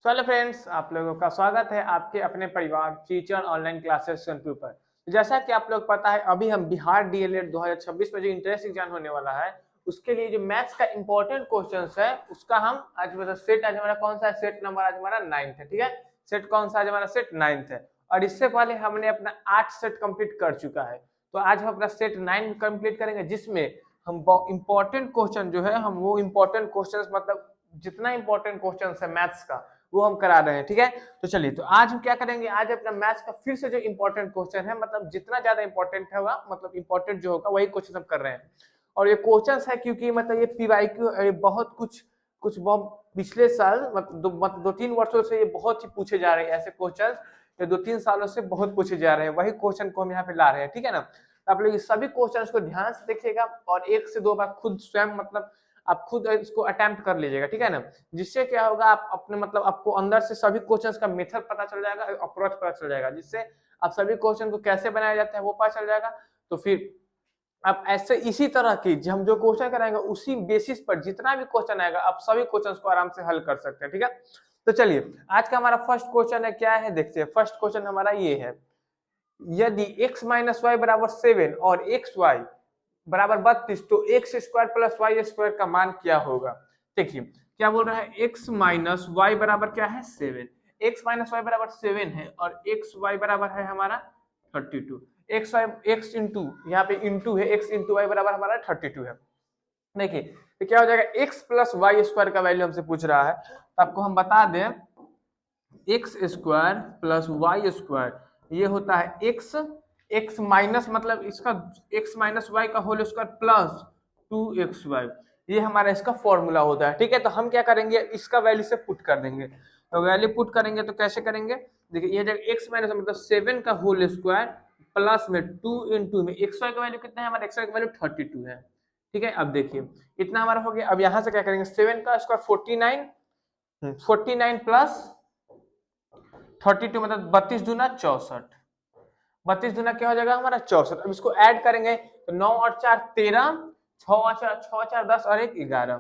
Hello friends, आप लोगों का स्वागत है आपके अपने परिवार टीचर ऑनलाइन क्लासेस सेंटर पर। जैसा कि आप लोग पता है, अभी हम बिहार डीएलएड 2026 में जो इंट्रेंस एग्जाम होने वाला है, उसके लिए जो मैथ्स का इंपॉर्टेंट क्वेश्चंस है उसका हम आज मतलब सेट आज हमारा कौन सा है, सेट नंबर आज हमारा 9th है। ठीक है, सेट कौन सा आज हमारा सेट 9th है। और इससे पहले हमने अपना 8 सेट कंप्लीट कर चुका है, तो आज हम अपना सेट 9 कंप्लीट करेंगे, जिसमें हम इंपॉर्टेंट क्वेश्चन जो है हम वो इंपॉर्टेंट क्वेश्चन मतलब जितना इंपॉर्टेंट क्वेश्चन है मैथ्स का वो हम करा रहे हैं। ठीक है, तो चलिए, तो आज हम क्या करेंगे, आज अपना मैथ्स का फिर से जो इंपॉर्टेंट क्वेश्चन है मतलब जितना ज्यादा इंपॉर्टेंट होगा मतलब इंपॉर्टेंट जो होगा वही क्वेश्चन हम कर रहे हैं। और ये क्वेश्चन है क्योंकि मतलब ये पीवाईक्यू बहुत कुछ कुछ बहुत पिछले साल मतलब 2-3 वर्षों से ये बहुत ही पूछे जा रहे हैं ऐसे क्वेश्चन। ये 2-3 सालों से बहुत पूछे जा रहे हैं, वही क्वेश्चन को हम यहाँ पे ला रहे हैं। ठीक है ना, आप लोग सभी क्वेश्चन को ध्यान से देखिएगा और 1 से 2 बार खुद स्वयं मतलब आप खुद इसको अटेम्प्ट कर लीजिएगा। ठीक है ना, जिससे क्या होगा, आप अपने मतलब आपको अंदर से सभी क्वेश्चंस का मेथड पता चल जाएगा, अप्रोच पता चल जाएगा, जिससे आप सभी क्वेश्चन को कैसे बनाया जाता है वो पता चल जाएगा। तो फिर आप ऐसे इसी तरह की हम जो क्वेश्चन कराएंगे उसी बेसिस पर जितना भी क्वेश्चन आएगा आप सभी क्वेश्चन को आराम से हल कर सकते हैं। ठीक है, तो चलिए आज का हमारा फर्स्ट क्वेश्चन है, क्या है देखते हैं। फर्स्ट क्वेश्चन हमारा ये है, यदि x माइनस वाई बराबर 7 और एक्स वाई बराबर 32, तो X square plus Y square का मान क्या होगा। देखिए क्या बोल रहा है, x माइनस वाई बराबर क्या है 7, x माइनस वाई बराबर 7 है और एक्स वाई बराबर है हमारा 32। एक्स वाई एक्स इंटू यहाँ पे इंटू है, x इंटू वाई बराबर हमारा 32 है। देखिए तो क्या हो जाएगा, x प्लस वाई स्क्वायर का वैल्यू हमसे पूछ रहा है, तो आपको हम बता दें X square plus Y square ये होता है एक्स एक्स माइनस मतलब इसका एक्स माइनस वाई का होल स्क्वायर प्लस 2xy, ये हमारा इसका फॉर्मूला होता है। ठीक है, तो हम क्या करेंगे, इसका वैल्यू से पुट कर देंगे। तो वैल्यू पुट करेंगे तो कैसे करेंगे, देखिए ये जगह एक्स माइनस मतलब 7 का होल स्क्वायर प्लस में 2 इंटू में एक्स वाई का वैल्यू कितना है, हमारा एक्स वाई का वैल्यू 32 है। ठीक है, अब देखिए इतना हमारा हो गया। अब यहाँ से क्या करेंगे, 7 का स्क्वायर 49 प्लस 32 मतलब 32 दूना 64, 32 दूना क्या हो जाएगा हमारा 64। अब इसको ऐड करेंगे तो 9 और 4 13, 6 4 10 और 1 11,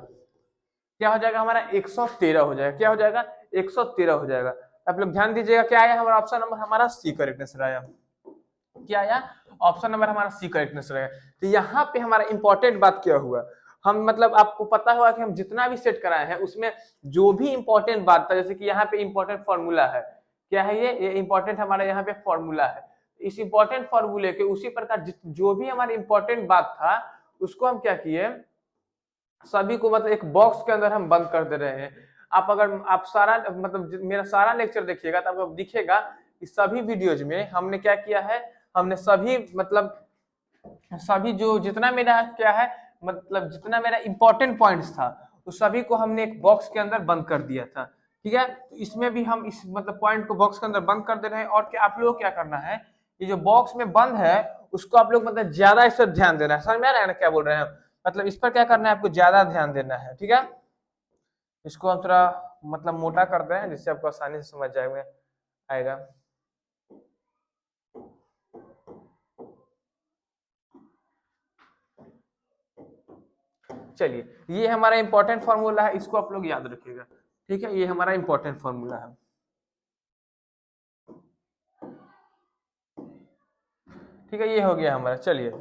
क्या हो जाएगा हमारा 113 हो जाएगा। क्या हो जाएगा 113 हो जाएगा। आप लोग ध्यान दीजिएगा, क्या आया हमारा ऑप्शन नंबर हमारा सी करेक्ट आंसर आया। क्या आया, ऑप्शन नंबर हमारा सी करेक्ट आंसर आया। तो यहाँ पे हमारा इंपॉर्टेंट बात क्या हुआ, हम मतलब आपको पता होगा कि हम जितना भी सेट कराए हैं उसमें जो भी इंपॉर्टेंट बात था, जैसे कि यहाँ पे इंपॉर्टेंट फॉर्मूला है, क्या है ये इंपॉर्टेंट हमारा यहाँ पे फॉर्मूला है। इस इंपॉर्टेंट फॉर्मूले के उसी प्रकार जो भी हमारी इंपॉर्टेंट बात था उसको हम क्या किए, सभी को मतलब एक बॉक्स के अंदर हम बंद कर दे रहे हैं। आप अगर आप सारा मतलब मेरा सारा लेक्चर देखिएगा तो आपको दिखेगा कि सभी वीडियोज में हमने क्या किया है, हमने सभी मतलब सभी जो जितना मेरा क्या है मतलब जितना मेरा इंपॉर्टेंट पॉइंट्स था उस सभी को हमने एक बॉक्स के अंदर बंद कर दिया था। ठीक है, तो इसमें भी हम इस मतलब पॉइंट को बॉक्स के अंदर बंद कर दे रहे हैं। और क्या आप लोग क्या करना है, ये जो बॉक्स में बंद है उसको आप लोग मतलब ज्यादा इस पर ध्यान देना है। समझ में आ रहा है ना क्या बोल रहे हैं, मतलब इस पर क्या करना है, आपको ज्यादा ध्यान देना है। ठीक है, इसको हम थोड़ा मतलब मोटा कर दें जिससे आपको आसानी से समझ जाएगा आएगा। चलिए ये हमारा इंपॉर्टेंट फॉर्मूला है, इसको आप लोग याद रखिएगा। ठीक है, ये हमारा इंपॉर्टेंट फॉर्मूला है। ठीक है, ये हो गया हमारा। चलिए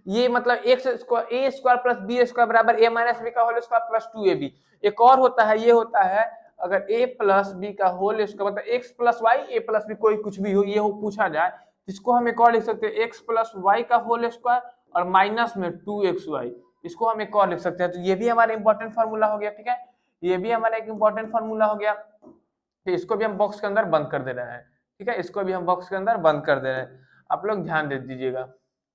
ये मतलब एक्स स्क्वायर ए स्क्वायर प्लस बी स्क्वायर बराबर ए माइनस बी का होल स्क्वायर प्लस 2ab। एक और होता है, ये होता है अगर a प्लस बी का होल स्क्वायर मतलब एक्स प्लस वाई ए प्लस बी कोई कुछ भी हो ये हो पूछा जाए, इसको हम एक और लिख सकते हैं एक्स प्लस वाई का होल स्क्वायर और माइनस में 2xy, इसको हम एक और लिख सकते हैं। तो ये भी हमारा इंपॉर्टेंट फॉर्मूला हो गया। ठीक है, ये भी हमारा एक इंपॉर्टेंट फॉर्मूला हो गया, तो इसको भी हम बॉक्स के अंदर बंद कर दे रहे हैं। ठीक है, इसको भी हम बॉक्स के अंदर बंद कर दे रहे हैं, आप लोग ध्यान दे दीजिएगा।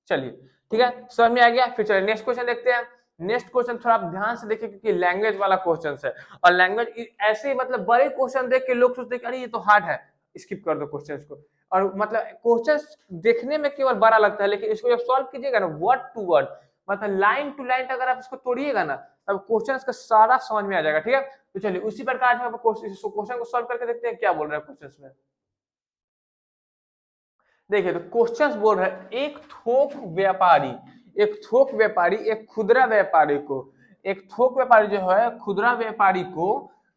चलिए ठीक है, समझ में आ गया। फिर चलिए नेक्स्ट क्वेश्चन देखते हैं। नेक्स्ट क्वेश्चन थोड़ा आप ध्यान से देखिए क्योंकि लैंग्वेज वाला क्वेश्चन है, और लैंग्वेज ऐसे मतलब बड़े क्वेश्चन देख के लोग सोचते हैं अरे ये तो हार्ड है, स्किप कर दो क्वेश्चन को। और मतलब क्वेश्चन देखने में केवल बड़ा लगता है, लेकिन इसको जब सॉल्व कीजिएगा ना वर्ड टू वर्ड मतलब लाइन टू लाइन अगर आप इसको तोड़िएगा ना तब क्वेश्चन का सारा समझ में आ जाएगा। ठीक है, तो चलिए उसी प्रकार से क्वेश्चन को सॉल्व करके देखते हैं क्या बोल रहा है क्वेश्चन में। देखिए तो क्वेश्चंस बोल रहा है एक थोक व्यापारी एक खुदरा व्यापारी को, एक थोक व्यापारी जो है खुदरा व्यापारी को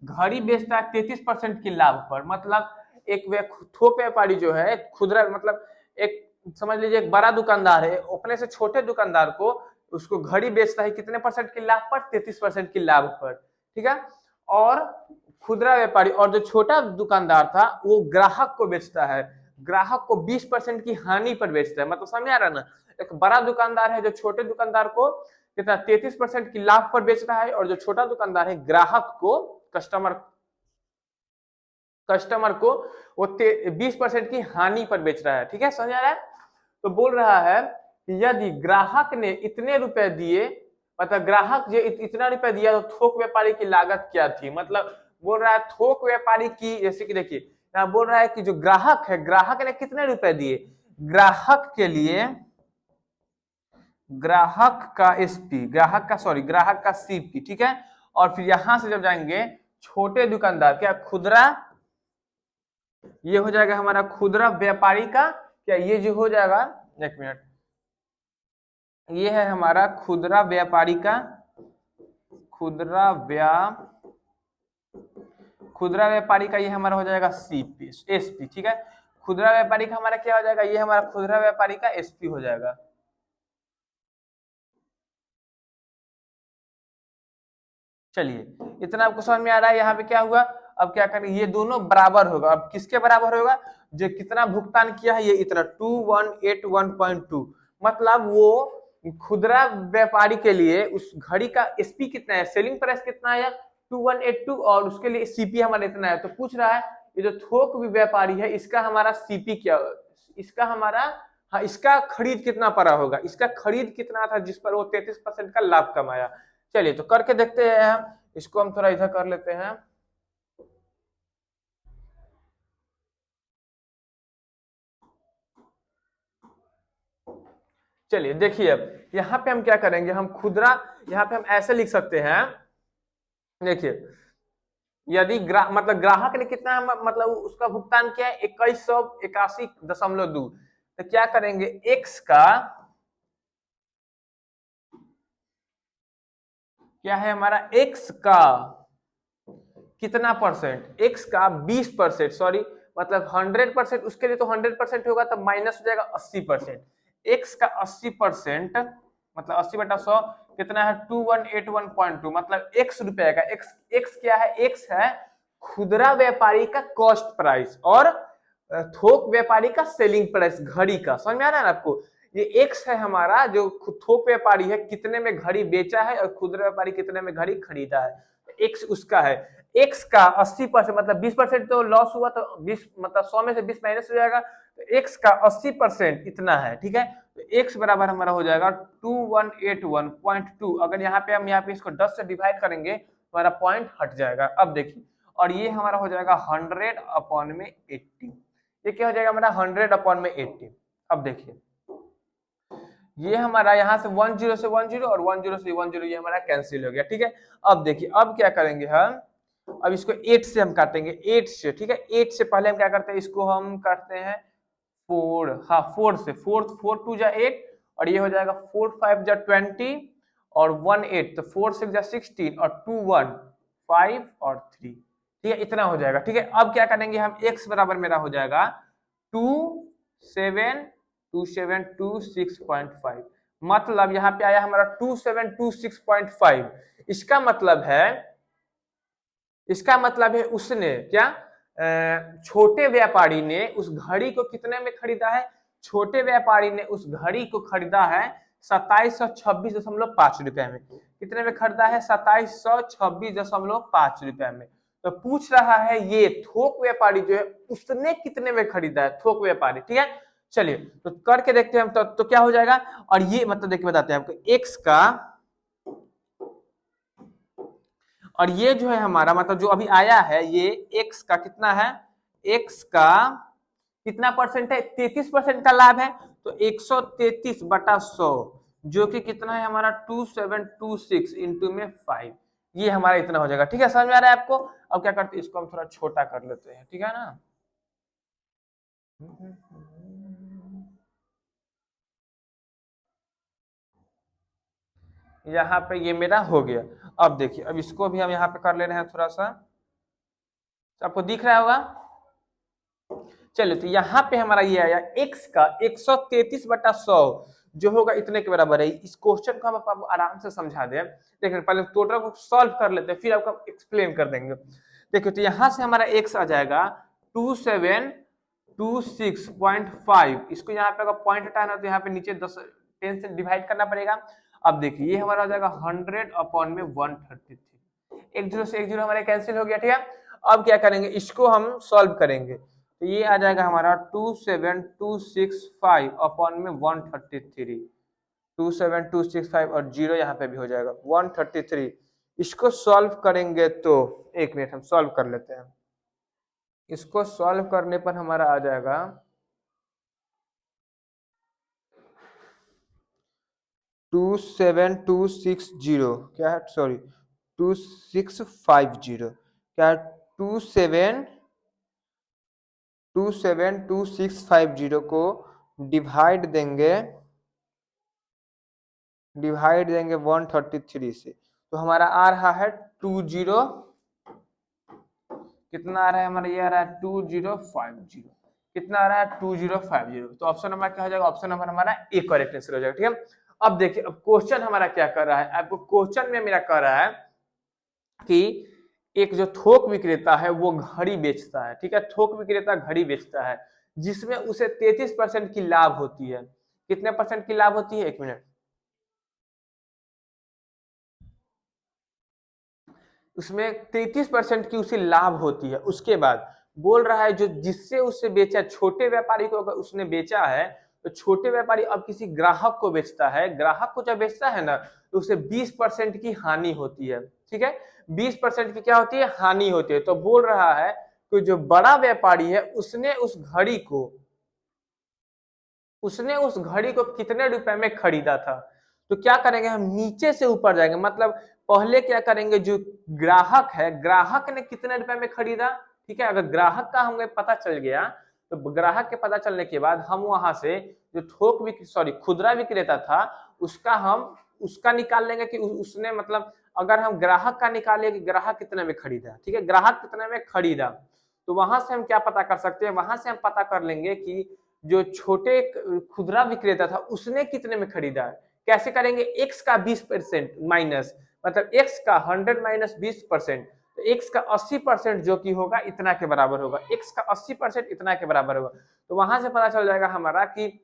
घड़ी बेचता है 33% की लाभ पर। मतलब एक थोक व्यापारी जो है, खुदरा मतलब एक समझ लीजिए एक बड़ा दुकानदार है, अपने से छोटे दुकानदार को उसको घड़ी बेचता है कितने परसेंट की लाभ पर? 33% की लाभ पर, ठीक है। और खुदरा व्यापारी और जो छोटा दुकानदार था वो ग्राहक को बेचता है, ग्राहक को 20% की हानि पर बेचता है। मतलब समझ आ रहा है ना, एक बड़ा दुकानदार है जो छोटे दुकानदार को कितना 33% की लाभ पर बेच रहा है, और जो छोटा दुकानदार है ग्राहक को, कस्टमर कस्टमर को वो 20% की हानि पर बेच रहा है, ठीक है, समझ आ रहा है। तो बोल रहा है कि यदि ग्राहक ने इतने रुपए दिए, मतलब ग्राहक जो इतना रुपए दिया तो थोक व्यापारी की लागत क्या थी। मतलब बोल रहा है थोक व्यापारी की, जैसे कि देखिए यहाँ बोल रहा है कि जो ग्राहक है, ग्राहक ने कितने रुपए दिए, ग्राहक के लिए ग्राहक का एसपी, ग्राहक का सॉरी ग्राहक का सीपी, ठीक है। और फिर यहां से जब जाएंगे छोटे दुकानदार, क्या खुदरा, ये हो जाएगा हमारा खुदरा व्यापारी का, क्या ये जो हो जाएगा, एक मिनट, ये है हमारा खुदरा व्यापारी का, खुदरा खुदरा व्यापारी का ये हमारा हो जाएगा सीपी एसपी, ठीक है। खुदरा व्यापारी का हमारा क्या हो जाएगा, ये हमारा खुदरा व्यापारी का एसपी हो जाएगा। चलिए इतना आपको समझ में आ रहा है। यहाँ पे क्या हुआ, अब क्या करेंगे, ये दोनों बराबर होगा। अब किसके बराबर होगा, जो कितना भुगतान किया है ये इतना 2181.2, मतलब वो खुदरा व्यापारी के लिए उस घड़ी का एसपी कितना है, सेलिंग प्राइस कितना है 2182, और उसके लिए सीपी हमारा इतना है। तो पूछ रहा है ये जो थोक व्यापारी है इसका हमारा सीपी क्या, इसका हमारा, हाँ इसका खरीद कितना पड़ा होगा, इसका खरीद कितना था जिस पर वो 33% का लाभ कमाया। चलिए तो करके देखते हैं हम, इसको हम थोड़ा इधर कर लेते हैं। चलिए देखिए अब यहाँ पे हम क्या करेंगे, हम खुदरा, यहाँ पे हम ऐसे लिख सकते हैं, देखिए यदि मतलब ग्राहक ने कितना मतलब उसका भुगतान किया है 2181.2, तो क्या करेंगे एक्स का, क्या है हमारा एक्स का कितना परसेंट, एक्स का 20%, सॉरी मतलब 100%, उसके लिए तो 100% होगा, तब माइनस हो जाएगा 80%। एक्स का 80% मतलब 80/100 कितना है 2181.2, मतलब एक्स रुपए का, एक्स एक्स क्या है, एक्स है खुदरा व्यापारी का कॉस्ट प्राइस और थोक व्यापारी का सेलिंग प्राइस घड़ी का। समझ में आ रहा है ना आपको, ये एक्स है हमारा जो थोक व्यापारी है कितने में घड़ी बेचा है, और खुदरा व्यापारी कितने में घड़ी खरीदा है, एक्स उसका है। एक्स का 80% मतलब 20% तो लॉस हुआ, तो 20 मतलब 100 में से 20 माइनस हो जाएगा, तो एक्स का 80% इतना है, ठीक है। तो एक्स बराबर हमारा हो जाएगा 2181.2। अगर यहाँ पे हम यहाँ पे इसको 10 से डिवाइड करेंगे तो हमारा पॉइंट हट जाएगा। अब देखिए, और ये हमारा हो जाएगा 100/80, ये क्या हो जाएगा हमारा 100/80। अब देखिए ये हमारा यहाँ से 10 से 10 और 10 से 10 ये हमारा कैंसिल हो गया, ठीक है। अब देखिए अब क्या करेंगे हम, अब इसको 8 से हम काटेंगे, 8 से, ठीक है। 8 से पहले हम क्या करते हैं, इसको हम करते हैं 4, हाँ 4 से, 4 2 जा 8, और ये हो जाएगा 4 5 जा 20 और 1 8, तो 4 6 जा 16 और 2 1 5 और 3, ठीक है, इतना हो जाएगा, ठीक है। अब क्या करेंगे हम, x बराबर मेरा हो जाएगा 2726.5, मतलब यहाँ पे आया हमारा 2726.5। इसका मतलब है उसने क्या, छोटे व्यापारी ने उस घड़ी को कितने में खरीदा है, छोटे व्यापारी ने उस घड़ी को खरीदा है 2726.5 रुपए में। कितने में खरीदा है, 2726.5 रुपए में। तो पूछ रहा है ये थोक व्यापारी जो है उसने कितने में खरीदा है, थोक व्यापारी, ठीक है। चलिए तो करके देखते हैं हम, तो क्या हो जाएगा, और ये मतलब देखिए बताते हैं आपको, एक्स का, और ये जो है हमारा मतलब जो अभी आया है ये एक्स का कितना है, एक्स का कितना परसेंट है, 33% का लाभ है, तो 133/100 जो कि कितना है हमारा 2726 इंटू में 5, ये हमारा इतना हो जाएगा, ठीक है। समझ में आ रहा है आपको। अब क्या करते हैं, इसको हम थोड़ा छोटा कर लेते हैं, ठीक है ना। यहाँ पे ये मेरा हो गया। अब देखिए अब इसको भी हम यहाँ पे कर ले रहे हैं थोड़ा सा, तो आपको दिख रहा होगा। चलिए तो यहाँ पे हमारा ये आया x का 133/100 जो होगा इतने के बराबर है। इस क्वेश्चन को हम आपको आराम से समझा दें। देखिए पहले टोटल को सॉल्व कर लेते हैं, फिर आपको एक्सप्लेन कर देंगे। देखिए तो यहाँ से हमारा x आ जाएगा 2726.5। इसको यहाँ पे अगर पॉइंट हटाना तो यहाँ पे नीचे 10 से डिवाइड करना पड़ेगा। अब देखिए ये हमारा हो जाएगा 100/133। एक जीरो से एक जीरो हमारे कैंसिल हो गया, ठीक है। अब क्या करेंगे, इसको हम सॉल्व करेंगे तो ये आ जाएगा हमारा 27265/133। 27265 और जीरो यहाँ पे भी हो जाएगा 133। इसको सॉल्व करेंगे तो एक मिनट हम सॉल्व कर लेते हैं। इसको सॉल्व करने पर हमारा आ जाएगा 27260 क्या है, सॉरी 2650 क्या है, 2722650 को डिवाइड देंगे 133 से, तो हमारा आ रहा है 20 कितना आ रहा है हमारा, ये आ रहा है 2050। कितना आ रहा है 2050। तो ऑप्शन नंबर क्या हो जाएगा, ऑप्शन नंबर हमारा ए करेक्ट आंसर हो जाएगा, ठीक है। अब देखिए अब क्वेश्चन हमारा क्या कर रहा है, आपको क्वेश्चन में मेरा कह रहा है कि एक जो थोक विक्रेता है वो घड़ी बेचता है, ठीक है। थोक विक्रेता घड़ी बेचता है जिसमें उसे 33% की लाभ होती है। कितने परसेंट की लाभ होती है, एक मिनट। उसमें 33% की उसे लाभ होती है। उसके बाद बोल रहा है जो जिससे उससे बेचा, छोटे व्यापारी को अगर उसने बेचा है तो छोटे व्यापारी अब किसी ग्राहक को बेचता है। ग्राहक को जब बेचता है ना तो उसे 20% की हानि होती है, ठीक है। 20% की क्या होती है, हानि होती है। तो बोल रहा है कि जो बड़ा व्यापारी है उसने उस घड़ी को कितने रुपए में खरीदा था। तो क्या करेंगे, हम नीचे से ऊपर जाएंगे। मतलब पहले क्या करेंगे, जो ग्राहक है, ग्राहक ने कितने रुपए में खरीदा, ठीक है। अगर ग्राहक का हमें पता चल गया तो ग्राहक के पता चलने के बाद हम वहां से जो खुदरा विक्रेता था उसका निकाल लेंगे कि उसने, मतलब अगर हम ग्राहक का निकाले कि ग्राहक कितने में खरीदा, ठीक है, ग्राहक कितने में खरीदा, तो वहां से हम क्या पता कर सकते हैं, वहां से हम पता कर लेंगे कि जो छोटे खुदरा विक्रेता था उसने कितने में खरीदा है। कैसे करेंगे, x का 20% माइनस, मतलब x का 100 माइनस 20%, तो x का 80% जो कि होगा इतना के बराबर होगा। x का 80% इतना के बराबर होगा। तो वहां से पता चल जाएगा हमारा कि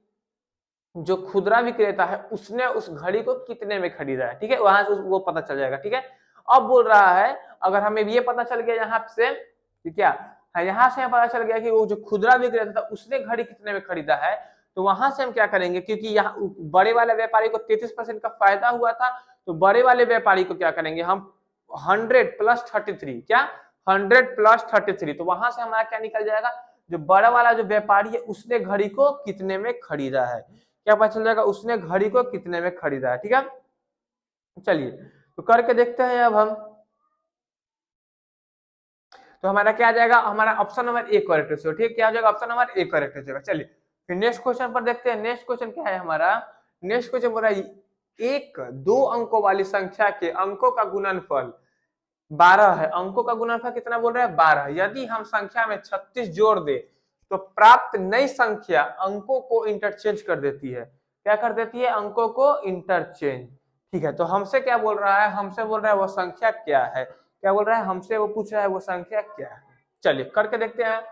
जो खुदरा विक्रेता है उसने उस घड़ी को कितने में खरीदा है, ठीक है। वहां से वो पता चल जाएगा, ठीक है। अब बोल रहा है अगर हमें ये पता चल गया यहाँ से कि क्या है, यहाँ से पता चल गया कि वो जो खुदरा विक्रेता था उसने घड़ी कितने में खरीदा है, तो वहां से हम क्या करेंगे, क्योंकि यहाँ बड़े वाले व्यापारी को 33% का फायदा हुआ था, तो बड़े वाले व्यापारी को क्या करेंगे हम 100 प्लस 33, क्या 100 प्लस 33, तो वहां से हमारा क्या निकल जाएगा, जो बड़ा वाला जो व्यापारी है उसने घड़ी को कितने में खरीदा है, क्या पता चल जाएगा, उसने घड़ी को कितने में खरीदा है, ठीक है। चलिए तो करके देखते हैं अब हम। तो हमारा क्या आ जाएगा, हमारा ऑप्शन नंबर ए करेक्ट है, ठीक है। क्या हो जाएगा, ऑप्शन नंबर ए करेक्ट हो जाएगा। चलिए फिर नेक्स्ट क्वेश्चन पर देखते हैं। नेक्स्ट क्वेश्चन क्या है हमारा, नेक्स्ट क्वेश्चन बोला एक दो अंकों वाली संख्या के अंकों का गुणनफल 12 है। अंकों का गुणनफल कितना बोल रहा है, 12। यदि हम संख्या में 36 जोड़ दे तो प्राप्त नई संख्या अंकों को इंटरचेंज कर देती है। क्या कर देती है, अंकों को इंटरचेंज, ठीक है। तो हमसे क्या बोल रहा है, हमसे बोल रहा है वो संख्या क्या है, क्या बोल रहा है हमसे, वो पूछ रहा है वो संख्या क्या है। चलिए करके देखते हैं।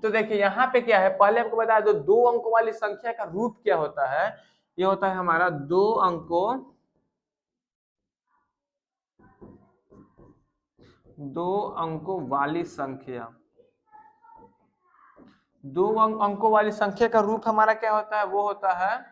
तो देखिए यहाँ पे क्या है, पहले आपको बताया दो अंकों वाली संख्या का रूट क्या होता है, ये होता है हमारा दो अंकों वाली संख्या। दो अंकों वाली संख्या का रूट हमारा क्या होता है, वो होता है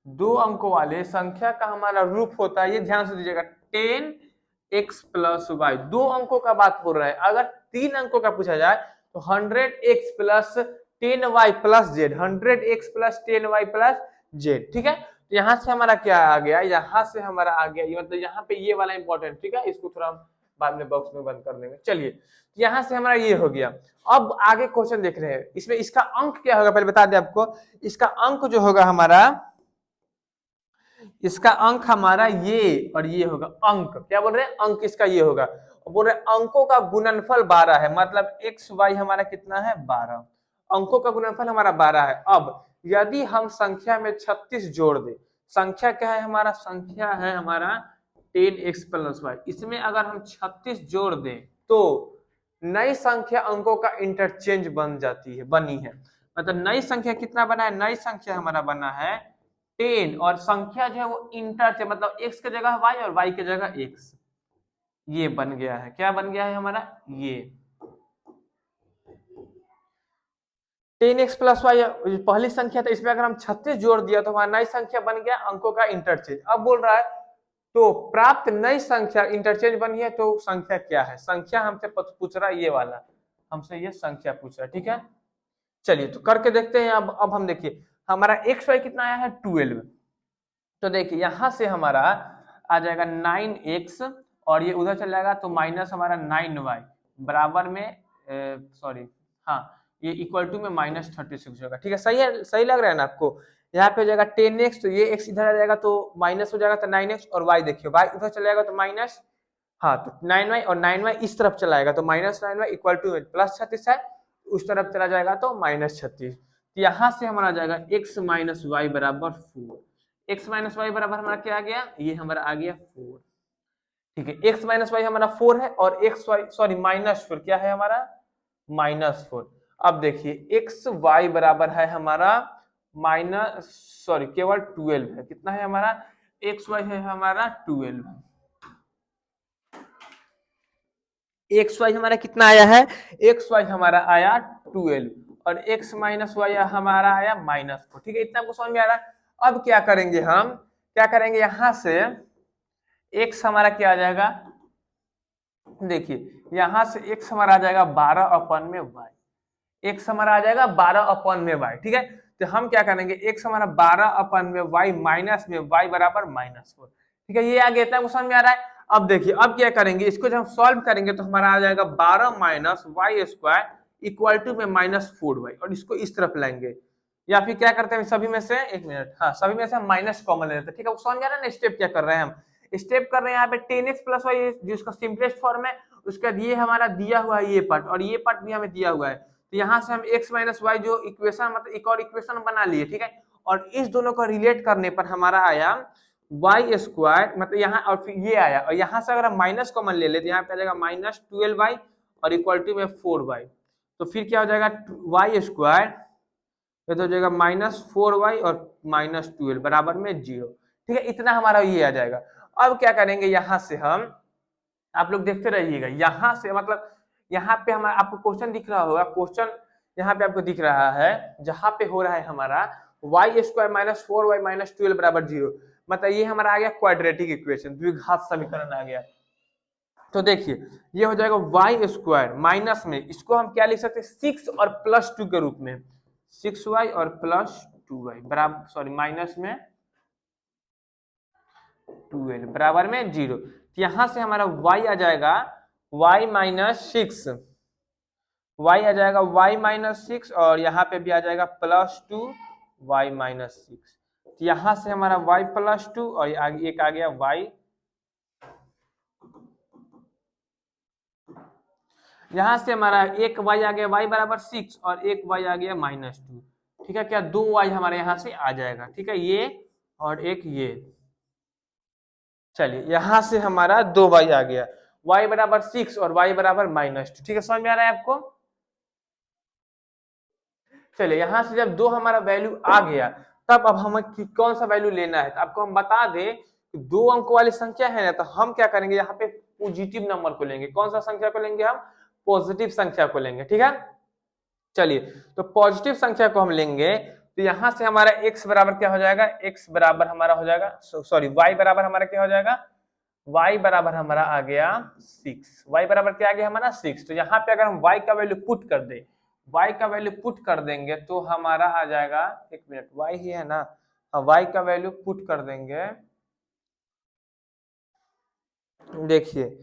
दो अंकों वाले संख्या का हमारा रूप होता है, ये ध्यान से दीजिएगा, 10x+y। दो अंकों का बात बोल रहा है। अगर 3 अंकों का पूछा जाए तो 100x+10y+z, 100x+10y+z, ठीक है। तो यहाँ से हमारा क्या आ गया, यहाँ से हमारा आ गया, मतलब यहाँ पे ये वाला इंपॉर्टेंट, ठीक है। इसको थोड़ा हम बाद में बॉक्स में बंद कर देंगे। चलिए यहाँ से हमारा ये हो गया। अब आगे क्वेश्चन देख रहे हैं, इसमें इसका अंक क्या होगा, पहले बता दें आपको। इसका अंक जो होगा हमारा, इसका अंक हमारा ये और ये होगा, अंक क्या बोल रहे हैं, अंक इसका ये होगा। बोल रहे अंकों का गुणनफल 12 है, मतलब एक्स वाई हमारा कितना है 12, अंकों का गुणनफल हमारा 12 है। अब यदि हम संख्या में 36 जोड़ दे, संख्या क्या है हमारा, संख्या है हमारा 10x प्लस वाई, इसमें अगर हम 36 जोड़ दें तो नई संख्या अंकों का इंटरचेंज बन जाती है, बनी है। मतलब नई संख्या कितना बना है, नई संख्या हमारा बना है 10, और संख्या जो है वो इंटरचेंज, मतलब x की जगह y और y की जगह x, ये बन गया है। क्या बन गया है हमारा, ये 10x प्लस वाई पहली संख्या, तो इसमें अगर हम 36 जोड़ दिया तो हमारा नई संख्या बन गया अंकों का इंटरचेंज। अब बोल रहा है तो प्राप्त नई संख्या इंटरचेंज बनी है, तो संख्या क्या है, संख्या हमसे पूछ रहा है, ये वाला हमसे ये संख्या पूछ रहा है, ठीक है। चलिए तो करके देखते हैं। अब हम देखिए हमारा एक्स वाई कितना आया है 12, तो देखिए यहां से हमारा आ जाएगा 9x, और ये उधर चल जाएगा तो माइनस हमारा 9y बराबर में सॉरी हाँ, ये इक्वल टू में -36 होगा, ठीक है। सही है, सही लग रहा है ना आपको। यहाँ पे हो जाएगा 10x, तो ये x इधर आ जाएगा तो माइनस हो जाएगा, तो 9x, और y देखिए y उधर चला जाएगा तो माइनस, हाँ तो 9y, और 9y इस तरफ चला जाएगा तो -9y इक्वल टू प्लस 36 है, उस तरफ चला जाएगा तो -36। तो यहाँ से हमारा आ जाएगा x माइनस वाई बराबर 4, x माइनस वाई बराबर हमारा क्या आ गया, ये हमारा आ गया 4, ठीक है। x माइनस वाई हमारा 4 है, और x वाई सॉरी -4 क्या है हमारा, -4। अब देखिए x y बराबर है हमारा माइनस सॉरी केवल 12 है, कितना है हमारा, x y है हमारा 12, एक्स वाई हमारा कितना आया है, एक्स वाई हमारा आया 12, और एक्स माइनस वाई हमारा आया -4, ठीक है। इतना आपको समझ में आ रहा है। अब क्या करेंगे हम, क्या करेंगे, यहां से एक्स हमारा क्या आ जाएगा, देखिए यहां से एक्स हमारा आ जाएगा 12/वाई, एक्स हमारा आ जाएगा 12/वाई, ठीक है। तो हम क्या करेंगे, एक्स हमारा 12/वाई माइनस में वाई बराबर -4, ठीक है। ये आ गया, इतना आपको समझ में आ रहा है। अब देखिए अब क्या करेंगे, इसको जब हम सॉल्व करेंगे तो हमारा आ जाएगा 12 minus Y square equal to में -4y, और इसको इस तरफ लाएंगे, या फिर क्या करते हैं सभी में से, एक मिनट, हाँ सभी में से हम माइनस कॉमन ले लेते हैं, ठीक है। समझ आ रहा है ना स्टेप क्या कर रहे हैं हम, स्टेप कर रहे हैं यहाँ पे 10x प्लस वाई जिसका सिंपलेस्ट फॉर्म है, उसका ये हमारा दिया हुआ है ये पार्ट, और ये पार्ट भी हमें दिया हुआ है, तो यहाँ से हम x माइनस वाई जो इक्वेशन मतलब एक और इक्वेशन बना लिए, ठीक है। और इस दोनों को रिलेट करने पर हमारा आया वाई स्क्वायर, मतलब यहाँ और फिर ये आया, और यहाँ से अगर हम माइनस कॉमन ले लेते, यहाँ पे आ जाएगा -12y और इक्वल टू में 4y, तो फिर क्या हो जाएगा वाई स्क्वायर, ये तो हो जाएगा -4y और -12 बराबर में 0, ठीक है। इतना हमारा ये आ जाएगा। अब क्या करेंगे, यहाँ से हम, आप लोग देखते रहिएगा, यहाँ से मतलब यहाँ पे हमारा आपको क्वेश्चन दिख रहा होगा, क्वेश्चन यहाँ पे आपको दिख रहा है, जहां पे हो रहा है हमारा वाई स्क्वायर -4y -12 बराबर 0, मतलब ये हमारा आ गया क्वाड्रेटिक इक्वेशन, द्विघात समीकरण आ गया। तो देखिए ये हो जाएगा वाई स्क्वायर माइनस में, इसको हम क्या लिख सकते हैं 6 और +2 के रूप में, 6y और +2y बराबर सॉरी माइनस में 12 बराबर में 0। तो यहां से हमारा y आ जाएगा y -6, y आ जाएगा y -6, और यहाँ पे भी आ जाएगा +2 y -6। तो यहां से हमारा y +2 और एक आ गया y, यहां से हमारा एक y आ गया y बराबर 6 और एक y आ गया -2, ठीक है। क्या 2 y हमारे यहां से आ जाएगा, ठीक है, ये और एक ये। चलिए यहां से हमारा 2y आ गया, y बराबर 6 और y बराबर -2, ठीक है। समझ में आ रहा है आपको। चलिए यहां से जब 2 हमारा वैल्यू आ गया, तब अब हमें कौन सा वैल्यू लेना है, तो आपको हम बता दें कि 2 अंक वाली संख्या है ना, तो हम क्या करेंगे, यहाँ पे पॉजिटिव नंबर को लेंगे। कौन सा संख्या को लेंगे हम, पॉजिटिव संख्या को लेंगे, ठीक है। चलिए तो पॉजिटिव संख्या को हम लेंगे, तो यहां से हमारा x बराबर क्या हो जाएगा, x बराबर हमारा हो जाएगा सॉरी y बराबर हमारा क्या हो जाएगा, y बराबर हमारा आ गया 6, y बराबर क्या आ गया हमारा 6। तो यहाँ पे अगर हम y का वैल्यू पुट कर दे, y का वैल्यू पुट कर देंगे तो हमारा आ जाएगा, एक मिनट y ही है ना, हाँ y का वैल्यू पुट कर देंगे, देखिए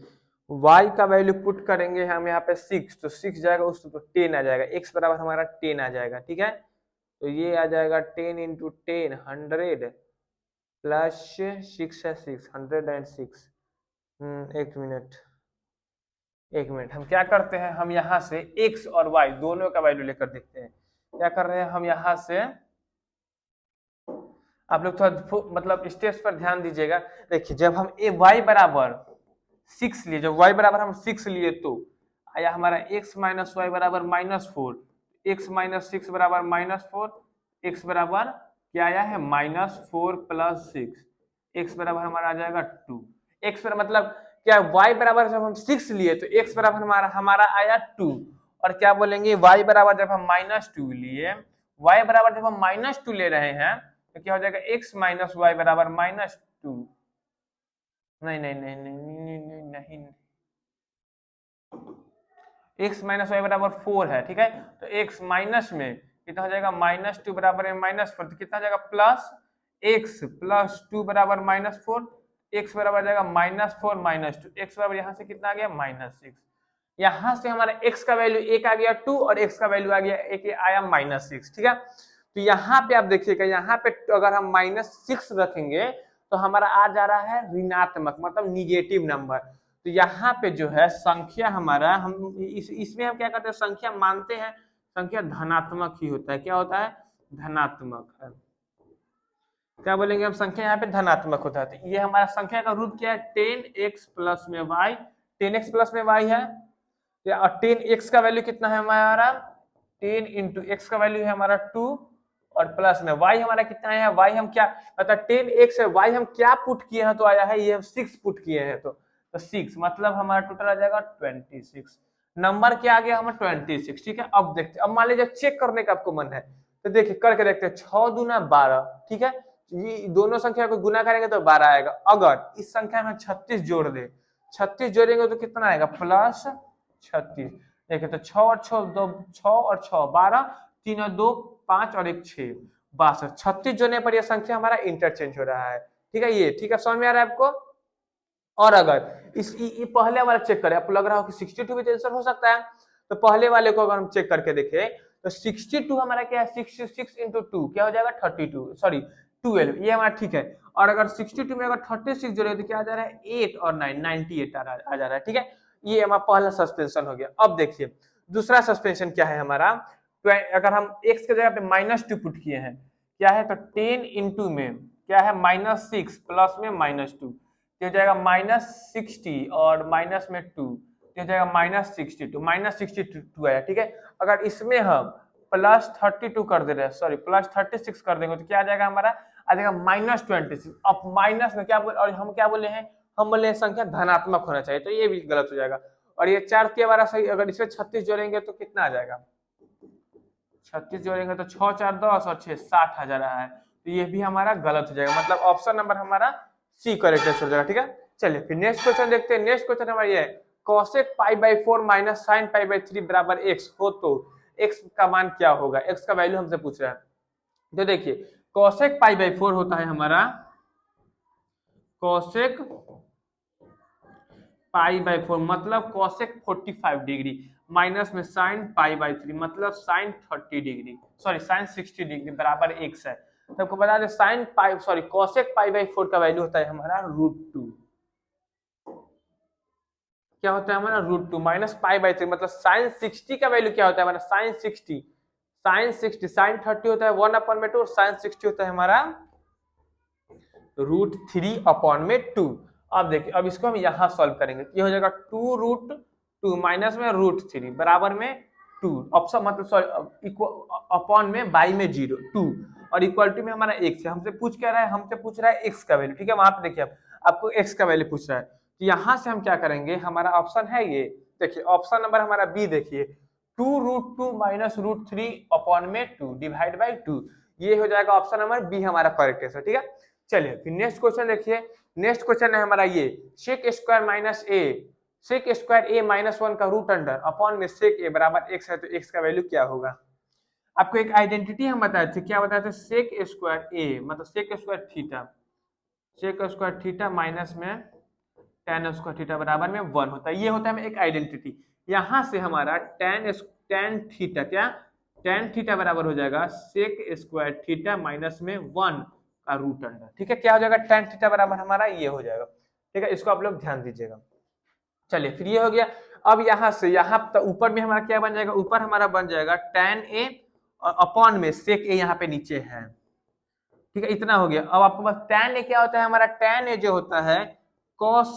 y का वैल्यू पुट करेंगे हम यहाँ पे 6, तो 6 जाएगा उस तो 10 आ जाएगा, x बराबर हमारा 10 आ जाएगा, ठीक है। तो ये आ जाएगा 10 × 10 100, प्लस 6 है 606। एक मिनट हम क्या करते हैं, हम यहाँ से x और y दोनों का वैल्यू लेकर देखते हैं। क्या कर रहे हैं हम यहाँ से, आप लोग थोड़ा मतलब स्टेप्स पर ध्यान दीजिएगा। देखिए जब हम y बराबर 6 लिए, जब y बराबर हम 6 लिए तो आया हमारा x माइनस वाई बराबर -4, x माइनस 6 बराबर -4, x बराबर क्या आया है -4 प्लस 6, x बराबर हमारा आ जाएगा 2। x पर मतलब क्या, y बराबर जब हम 6 लिए तो x बराबर हमारा हमारा आया 2। और क्या बोलेंगे, y बराबर जब हम -2 लिए, y बराबर जब हम -2 ले रहे हैं तो क्या हो जाएगा, x माइनस वाई बराबर -2। नहीं नहीं नहीं नहीं नहीं नहीं, नहीं। x माइनस वाई बराबर 4 है, ठीक है। तो x माइनस में कितना हो जाएगा, -2 बराबर में -4, तो कितना हो जाएगा प्लस x प्लस 2 बराबर -4, x बराबर जाएगा -4 -2, x बराबर यहाँ से कितना आ गया -6। यहाँ से हमारा x का वैल्यू 1 आ गया 2 और x का वैल्यू आ गया 1 आया -6, ठीक है। तो यहाँ पे आप देखिएगा, यहाँ पे अगर हम -6 रखेंगे तो हमारा आ जा रहा है ऋणात्मक, मतलब निगेटिव नंबर। तो यहाँ पे जो है संख्या हमारा, हम इसमें हम क्या करते हैं, संख्या मानते हैं, संख्या धनात्मक ही होता है। क्या होता है, धनात्मक है। क्या बोलेंगे हम, संख्या यहाँ पे धनात्मक होता है। तो ये हमारा संख्या का रूप क्या है, 10x प्लस में y, 10x प्लस में y है, और 10x का वैल्यू कितना है हमारा, 10 इंटू एक्स का वैल्यू है हमारा 2, और प्लस में y हमारा कितना है, y हम क्या मतलब 10x है, y हम क्या पुट किए हैं तो आया है, ये हम 6 पुट किए हैं तो 6 मतलब हमारा टोटल आ जाएगा 26। नंबर क्या आ गया हमारा 26, ठीक है। अब देखते, अब मान लीजिए चेक करने का आपको मन है तो देखिए करके देखते हैं, 6 दूना 12, ठीक है। ये दोनों संख्या को गुना करेंगे तो 12 आएगा। अगर इस संख्या में 36 जोड़ दे, 36 जोड़ेंगे तो कितना आएगा, प्लस 36। देखिए तो 6 और 6 2, 6 और 6 12, 3 और 2 5 और 1 6, 62। 36 जोड़ने पर यह संख्या हमारा इंटरचेंज हो रहा है, ठीक है। ये ठीक है, समझ में आ रहा है आपको। और अगर इस पहले वाला चेक करें, आपको लग रहा हो कि 62 भी आंसर हो सकता है, तो पहले वाले को अगर हम चेक करके देखें तो 62 हमारा क्या है, 66 इंटू 2 क्या हो जाएगा 32, सॉरी 12, ये हमारा ठीक है। और अगर 62 में अगर 36 जोड़े तो क्या आ जा रहा है, 8 और 9 98 आ जा रहा है, ठीक है। ये हमारा पहला सस्पेंशन हो गया। अब देखिए दूसरा सस्पेंशन क्या है हमारा, अगर हम x के जगह पे -2 पुट किए हैं, क्या है तो 10 इंटू में क्या है -6 प्लस में -2, हो जाएगा -60 और माइनस में 2, हो जाएगा -62 आया, ठीक है। अगर इसमें हम +32 कर दे रहे हैं, सॉरी +36 कर देंगे तो क्या आ जाएगा हमारा, आ जाएगा -26। अब माइनस में क्या बोले, और हम क्या बोले हैं, हम बोले हैं संख्या धनात्मक होना चाहिए, तो ये भी गलत हो जाएगा। और ये 4 के बारा सही, अगर इसमें 36 जोड़ेंगे तो कितना आ जाएगा, 36 जोड़ेंगे तो 6 4 10 और 6 60 आ जा रहा है, तो ये भी हमारा गलत हो जाएगा। मतलब ऑप्शन नंबर हमारा सी करेक्ट हो जाएगा, ठीक है। चलिए फिर नेक्स्ट क्वेश्चन देखते हैं। नेक्स्ट क्वेश्चन हमारा ये है, cosec π/4 माइनस sin π/3 बराबर x हो तो x का मान क्या होगा, x का वैल्यू हमसे पूछ रहा है। तो देखिए cosec π/4 होता है हमारा cosec π/4 मतलब cosec 45 डिग्री, माइनस में sin π/3 मतलब sin 30 degree, sorry sin 60 degree बराबर x है। तो आपको बता दें sin पाई सॉरी cosec π/4 का वैल्यू होता है हमारा √2। क्या होता है हमारा √2 माइनस π/3 मतलब sin 60 का वैल्यू क्या होता है हमारा sin 60, sin 30 होता है 1/2 और sin 60 होता है हमारा √3/2। अब देखिए, अब इसको हम यहाँ सॉल्व करेंगे, ये हो जाएगा 2√2 माइनस में √3 बराबर में 2, ऑप्शन मतलब सॉरी अपॉन में बाई में 0 2, और इक्वलिटी में हमारा x है। हमसे पूछ क्या रहा है, हमसे पूछ रहा है x का वैल्यू, ठीक है। वहां पे देखिए आपको x का वैल्यू पूछ रहा है, तो यहाँ से हम क्या करेंगे, हमारा ऑप्शन है ये, देखिए ऑप्शन नंबर हमारा बी, देखिए 2√2 माइनस √3/2 डिवाइड बाई 2, ये हो जाएगा ऑप्शन नंबर बी हमारा करेक्ट है, ठीक है। चलिए फिर नेक्स्ट क्वेश्चन देखिए। नेक्स्ट क्वेश्चन है हमारा ये, सेक स्क्वायर माइनस ए, सेक स्क्वायर ए -1 का रूट अंडर अपॉन में सेक ए बराबर x है, तो x का वैल्यू क्या होगा। आपको एक आइडेंटिटी हम बताए थे, क्या बताए थे, सेक स्क्वायर ए मतलब sec square theta, sec square theta minus में tan स्क्वायर थीटा बराबर में 1 होता है, ये होता है एक आइडेंटिटी। यहाँ से हमारा tan थीटा क्या, tan थीटा बराबर हो जाएगा सेक स्क्वायर थीटा माइनस में 1 रूट अंडर। ठीक है, क्या हो जाएगा tan थीटा बराबर हमारा ये हो जाएगा। ठीक है, इसको आप लोग ध्यान दीजिएगा। चलिए फिर ये हो गया। अब यहाँ से यहाँ ऊपर में हमारा क्या बन जाएगा, ऊपर हमारा बन जाएगा tan a और अपॉन में sec a यहाँ पे नीचे है। ठीक है, इतना हो गया। अब आपको बस tan a क्या होता है, हमारा tan a जो होता है cos,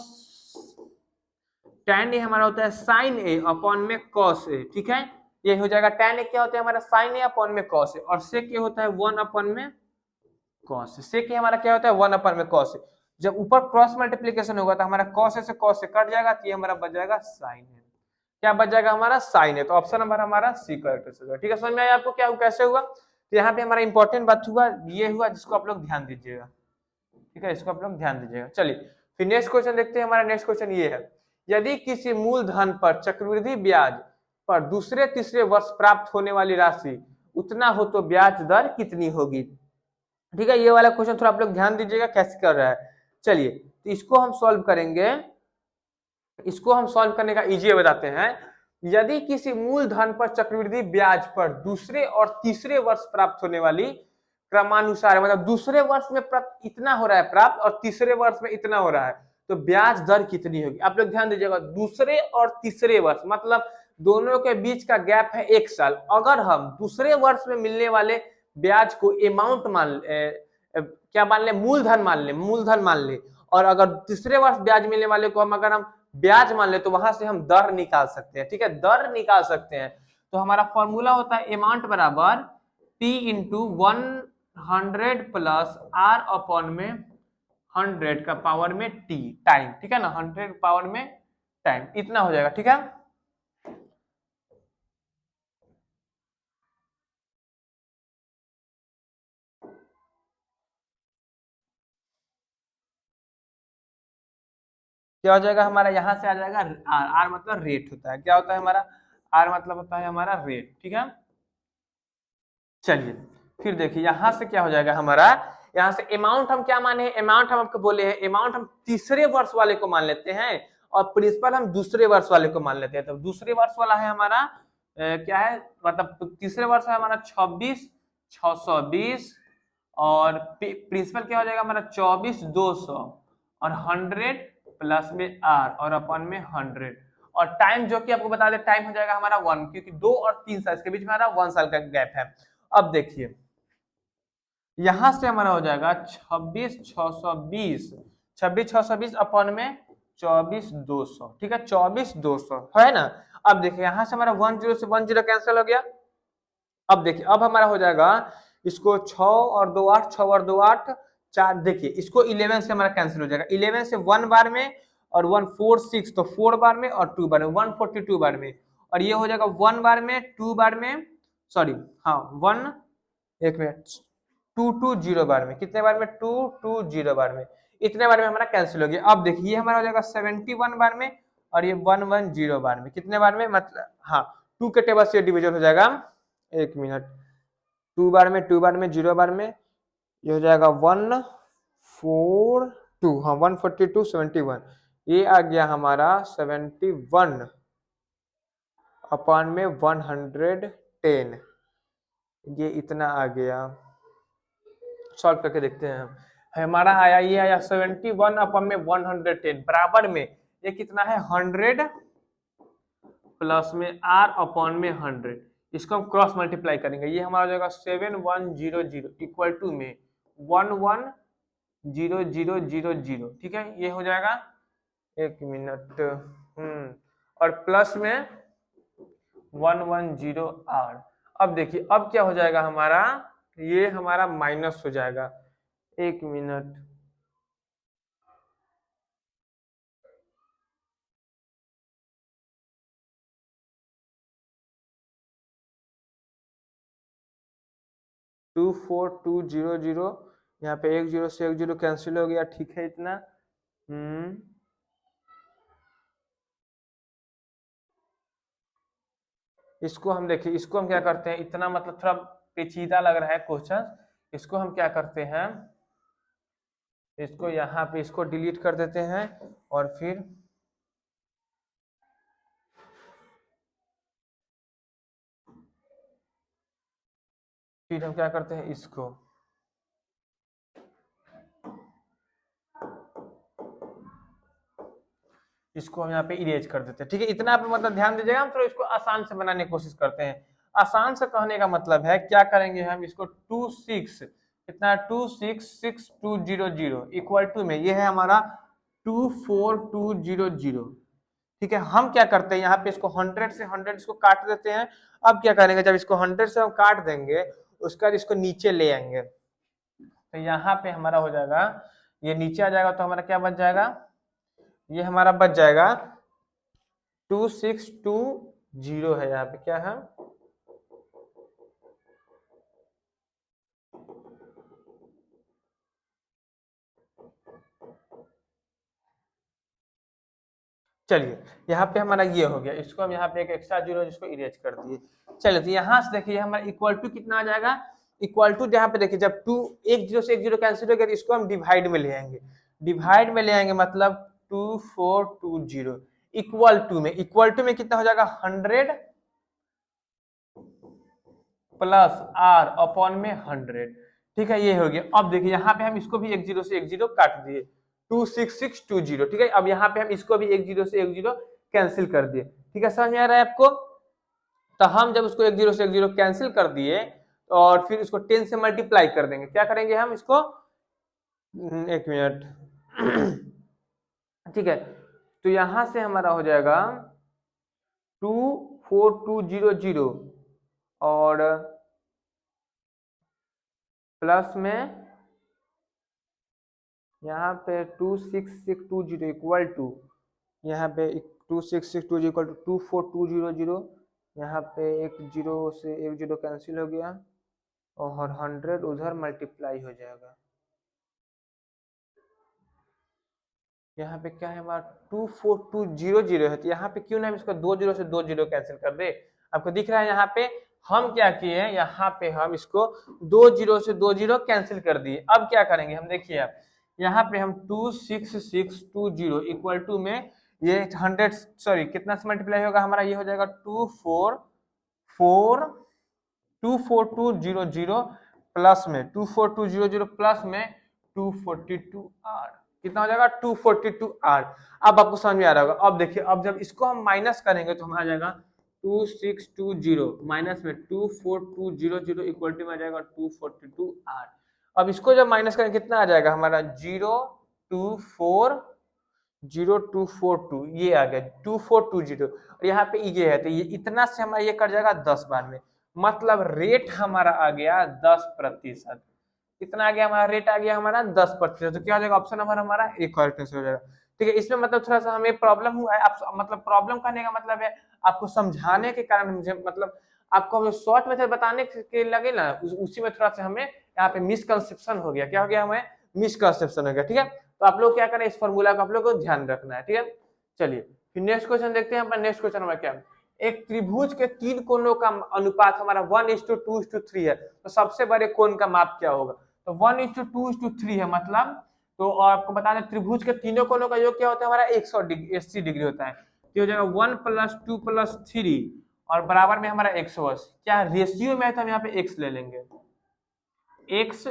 tan a हमारा होता है sin a अपॉन में cos a। ठीक है, ये हो जाएगा tan a क्या होता है हमारा sin a अपॉन में cos a, और sec a होता है 1 अपॉन में cos a। sec a हमारा क्या होता है 1 अपॉन में cos a। जब ऊपर क्रॉस मल्टीप्लीकेशन होगा तो हमारा cos a से cos a कट जाएगा, तो ये हमारा बच जाएगा sin a। क्या बच जाएगा हमारा sin a। तो ऑप्शन नंबर हमारा सी करेक्ट होगा। ठीक है, समझ में आया आपको क्या कैसे हुआ। तो यहाँ पे हमारा इंपॉर्टेंट बात हुआ ये हुआ, जिसको आप लोग ध्यान दीजिएगा। ठीक है, इसको आप लोग ध्यान दीजिएगा। चलिए फिर नेक्स्ट क्वेश्चन देखते हैं। हमारा नेक्स्ट क्वेश्चन ये है, यदि किसी मूलधन पर चक्रवृद्धि ब्याज पर दूसरे तीसरे वर्ष प्राप्त होने वाली राशि उतना हो तो ब्याज दर कितनी होगी। ठीक है, ये वाला क्वेश्चन थोड़ा आप लोग ध्यान दीजिएगा कैसे कर रहा है। चलिए तो इसको हम सॉल्व करेंगे। इसको हम सॉल्व करने का इजी बताते हैं। यदि किसी मूलधन पर चक्रवृद्धि ब्याज पर दूसरे और तीसरे वर्ष प्राप्त होने वाली क्रमानुसार, मतलब दूसरे वर्ष में इतना हो रहा है प्राप्त और तीसरे वर्ष में इतना हो रहा है, तो ब्याज दर कितनी होगी। आप लोग ध्यान दीजिएगा, दूसरे और तीसरे वर्ष मतलब दोनों के बीच का गैप है 1 साल। अगर हम दूसरे वर्ष में मिलने वाले ब्याज को अमाउंट क्या मान ले, मूलधन मान ले, और अगर तीसरे वर्ष ब्याज मिलने वाले को अगर हम ब्याज मान ले, तो वहां से हम दर निकाल सकते हैं। ठीक है, दर निकाल सकते हैं। तो हमारा फॉर्मूला होता है अमाउंट बराबर P into 100 plus R upon में 100 का पावर में T टाइम। ठीक है ना, 100 पावर में टाइम, इतना हो जाएगा। ठीक है, क्या हो जाएगा हमारा, यहां से आ जाएगा आर। आर मतलब रेट होता है, क्या होता है हमारा, आर मतलब होता है हमारा रेट। ठीक है, चलिए फिर देखिए यहां से क्या हो जाएगा हमारा, यहां से अमाउंट हम क्या माने हैं, अमाउंट हम आपको बोले हैं, अमाउंट हम तीसरे वर्ष वाले को मान लेते हैं और प्रिंसिपल हम दूसरे वर्ष वाले को मान लेते हैं। तो दूसरे वर्ष वाला है हमारा क्या है, मतलब तीसरे वर्ष है हमारा 26,620 और प्रिंसिपल क्या हो जाएगा हमारा 24,200 और 100 प्लस में आर और अपन में 100 और टाइम जो कि आपको बता दे, टाइम हो जाएगा हमारा 1, क्योंकि 2 और 3 साल के बीच में हमारा 1 साल का गैप है। अब देखिए यहां से हमारा हो जाएगा 26,620, 26,620 अपन में 24,200। ठीक है, 24,200 है ना। अब देखिए यहां से हमारा 10 से 10 कैंसिल हो गया। अब देखिए अब हमारा हो जाएगा, इसको 6 और 2 8, 6 और 2 8 4, देखिए इसको 11 से हमारा कैंसिल हो जाएगा। 11 से 1 बार में और 1 4 6, तो 4 बार में और 2 बार में 142 बार में, और ये हो जाएगा 1 बार में 2 बार में, सॉरी हाँ 1, एक मिनट, 220 बार में, कितने बार में 220 बार में, इतने बार में हमारा कैंसिल हो गया। अब देखिए हमारा हो जाएगा 71 बार में और ये 110 बार में, कितने बार में, मतलब हाँ 2 के टेबल से डिवीजन हो जाएगा, एक मिनट, 2 बार में 2 बार में 0 बार में, ये हो जाएगा 142, हाँ 142 71, ये आ गया हमारा 71 अपॉन में 110, ये इतना आ गया। सॉल्व करके देखते हैं हम, हमारा आया ये आया 71 अपॉन में 110 बराबर में ये कितना है 100 प्लस में आर अपॉन में 100, इसको हम क्रॉस मल्टीप्लाई करेंगे, ये हमारा हो जाएगा 7100 इक्वल टू में 110000। ठीक है, ये हो जाएगा, एक मिनट, और प्लस में 110 आर। अब देखिए अब क्या हो जाएगा हमारा, ये हमारा माइनस हो जाएगा, एक मिनट, टू 4200, यहाँ पे 10 से 10 कैंसिल हो गया। ठीक है, इतना इसको हम देखिए, इसको हम क्या करते हैं, इतना मतलब थोड़ा पेचीदा लग रहा है क्वेश्चन, इसको हम क्या करते हैं, इसको यहाँ पे इसको डिलीट कर देते हैं और फिर हम क्या करते हैं, इसको इसको हम यहाँ पे इरेज कर देते हैं। ठीक है, इतना आप मतलब ध्यान दीजिएगा। हम थोड़ा इसको आसान से बनाने की कोशिश करते हैं। आसान से कहने का मतलब है क्या करेंगे हम इसको 26 कितना 266,200 इक्वल टू में ये है हमारा 24200। ठीक है, हम क्या करते हैं यहाँ पे इसको 100 से 100 इसको काट देते हैं। अब क्या करेंगे, जब इसको 100 से हम काट देंगे उसके बाद इसको नीचे ले आएंगे, तो यहाँ पे हमारा हो जाएगा, ये नीचे आ जाएगा तो हमारा क्या बच जाएगा, ये हमारा बच जाएगा 2620 है। यहाँ पे क्या है, चलिए यहाँ पे हमारा ये हो गया। इसको हम यहाँ पे एक एक्स्ट्रा जीरो जिसको इरेज कर दिए। चलिए तो यहाँ से देखिए हमारा इक्वल टू कितना आ जाएगा, इक्वल टू यहाँ पे देखिए जब टू एक जीरो से एक जीरो कैंसिल हो गया तो इसको हम डिवाइड में ले आएंगे। डिवाइड में ले आएंगे मतलब 2420 इक्वल टू में कितना हो जाएगा 100 प्लस आर अपॉन में 100। ठीक है, ये हो गया। अब देखिए यहाँ पे हम इसको भी एक जीरो से एक जीरो काट दिए 26620। ठीक है, अब यहाँ पे हम इसको भी एक जीरो से एक जीरो कैंसिल कर दिए। ठीक है, समझ में आ रहा है आपको। तो हम जब उसको एक जीरो से एक जीरो कैंसिल कर दिए और फिर इसको 10 से मल्टीप्लाई कर देंगे। क्या करेंगे हम इसको, एक मिनट ठीक है, तो यहां से हमारा हो जाएगा 24200 और प्लस में यहाँ पे 26620 इक्वल टू, यहाँ पे 26620 इक्वल टू 24200। यहाँ पे एक जीरो से एक जीरो कैंसिल हो गया और 100 उधर मल्टीप्लाई हो जाएगा। यहाँ पे क्या है हमारा 24200 है, तो यहाँ पे क्यों ना हम इसको दो जीरो से दो जीरो कैंसिल कर दे। आपको दिख रहा है यहाँ पे हम क्या किए हैं, यहाँ पे हम इसको दो जीरो से दो जीरो कैंसिल कर दिए। अब क्या करेंगे हम, देखिए आप यहाँ पे हम 26620 इक्वल टू में ये 100 सॉरी कितना से मल्टीप्लाई होगा हमारा, ये हो जाएगा 24200 प्लस में 24200 प्लस में 242R कितना हो जाएगा 242R। अब आपको समझ में आ रहा होगा। अब देखिए अब जब इसको हम माइनस करेंगे तो हमें आ जाएगा 2620 माइनस में 24200 इक्वल टू में आ जाएगा 242R। अब इसको जब माइनस करेंगे कितना आ जाएगा हमारा 0242 ये आ गया 2420 और यहाँ पे ये है तो ये इतना से हमारा ये कट जाएगा 10 बार में, मतलब रेट हमारा आ गया 10%। कितना आ गया हमारा रेट, आ गया हमारा 10%। तो क्या हो जाएगा ऑप्शन नंबर हमारा एक करेक्ट आंसर हो जाएगा। ठीक है, इसमें मतलब थोड़ा सा हमें प्रॉब्लम हुआ है। आप मतलब प्रॉब्लम करने का मतलब है आपको समझाने के कारण मुझे मतलब आपको हमें शॉर्ट मेथड बताने के लगे ना, उसी में थोड़ा सा हमें यहाँ पे मिसकंसेप्शन हो गया। क्या हो गया, हमें मिसकंसेप्शन हो गया। ठीक है, तो आप लोग क्या करें, इस फॉर्मूला का आप लोग को ध्यान रखना है। ठीक है, चलिए फिर नेक्स्ट क्वेश्चन देखते हैं। नेक्स्ट क्वेश्चन हमारा क्या है, एक त्रिभुज के तीन कोणों का अनुपात हमारा 1:2:3 है, तो सबसे बड़े कोण का माप क्या होगा। तो 1:2:3 है मतलब, तो आपको बता दें त्रिभुज के तीनों कोणों का योग क्या होता है हमारा 180 डिग्री होता है। तो हो जाएगा 1 + 2 + 3 और बराबर में हमारा 180। क्या रेशियो में है तो हम यहाँ पे x ले लेंगे, x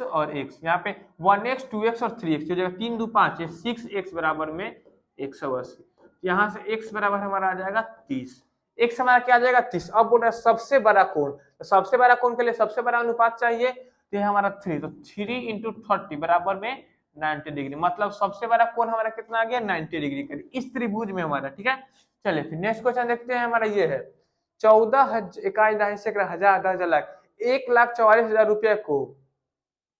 और x, यहाँ पे 1x 2x और 3x हो जाएगा 3 2 5 6x बराबर में 180। यहाँ से x बराबर हमारा आ जाएगा 30। x हमारा क्या आ जाएगा 30। अब बोल रहा है सबसे बड़ा कोण, तो सबसे बड़ा कोण के लिए सबसे बड़ा अनुपात चाहिए, तो ये हमारा 3, तो 3 × 30 बराबर में 90 डिग्री, मतलब सबसे बड़ा कोण हमारा कितना आ गया 90 डिग्री का इस त्रिभुज में हमारा। ठीक है, चलिए फिर नेक्स्ट क्वेश्चन देखते हैं। हमारा ये है 14,000 1,44,000 रुपए को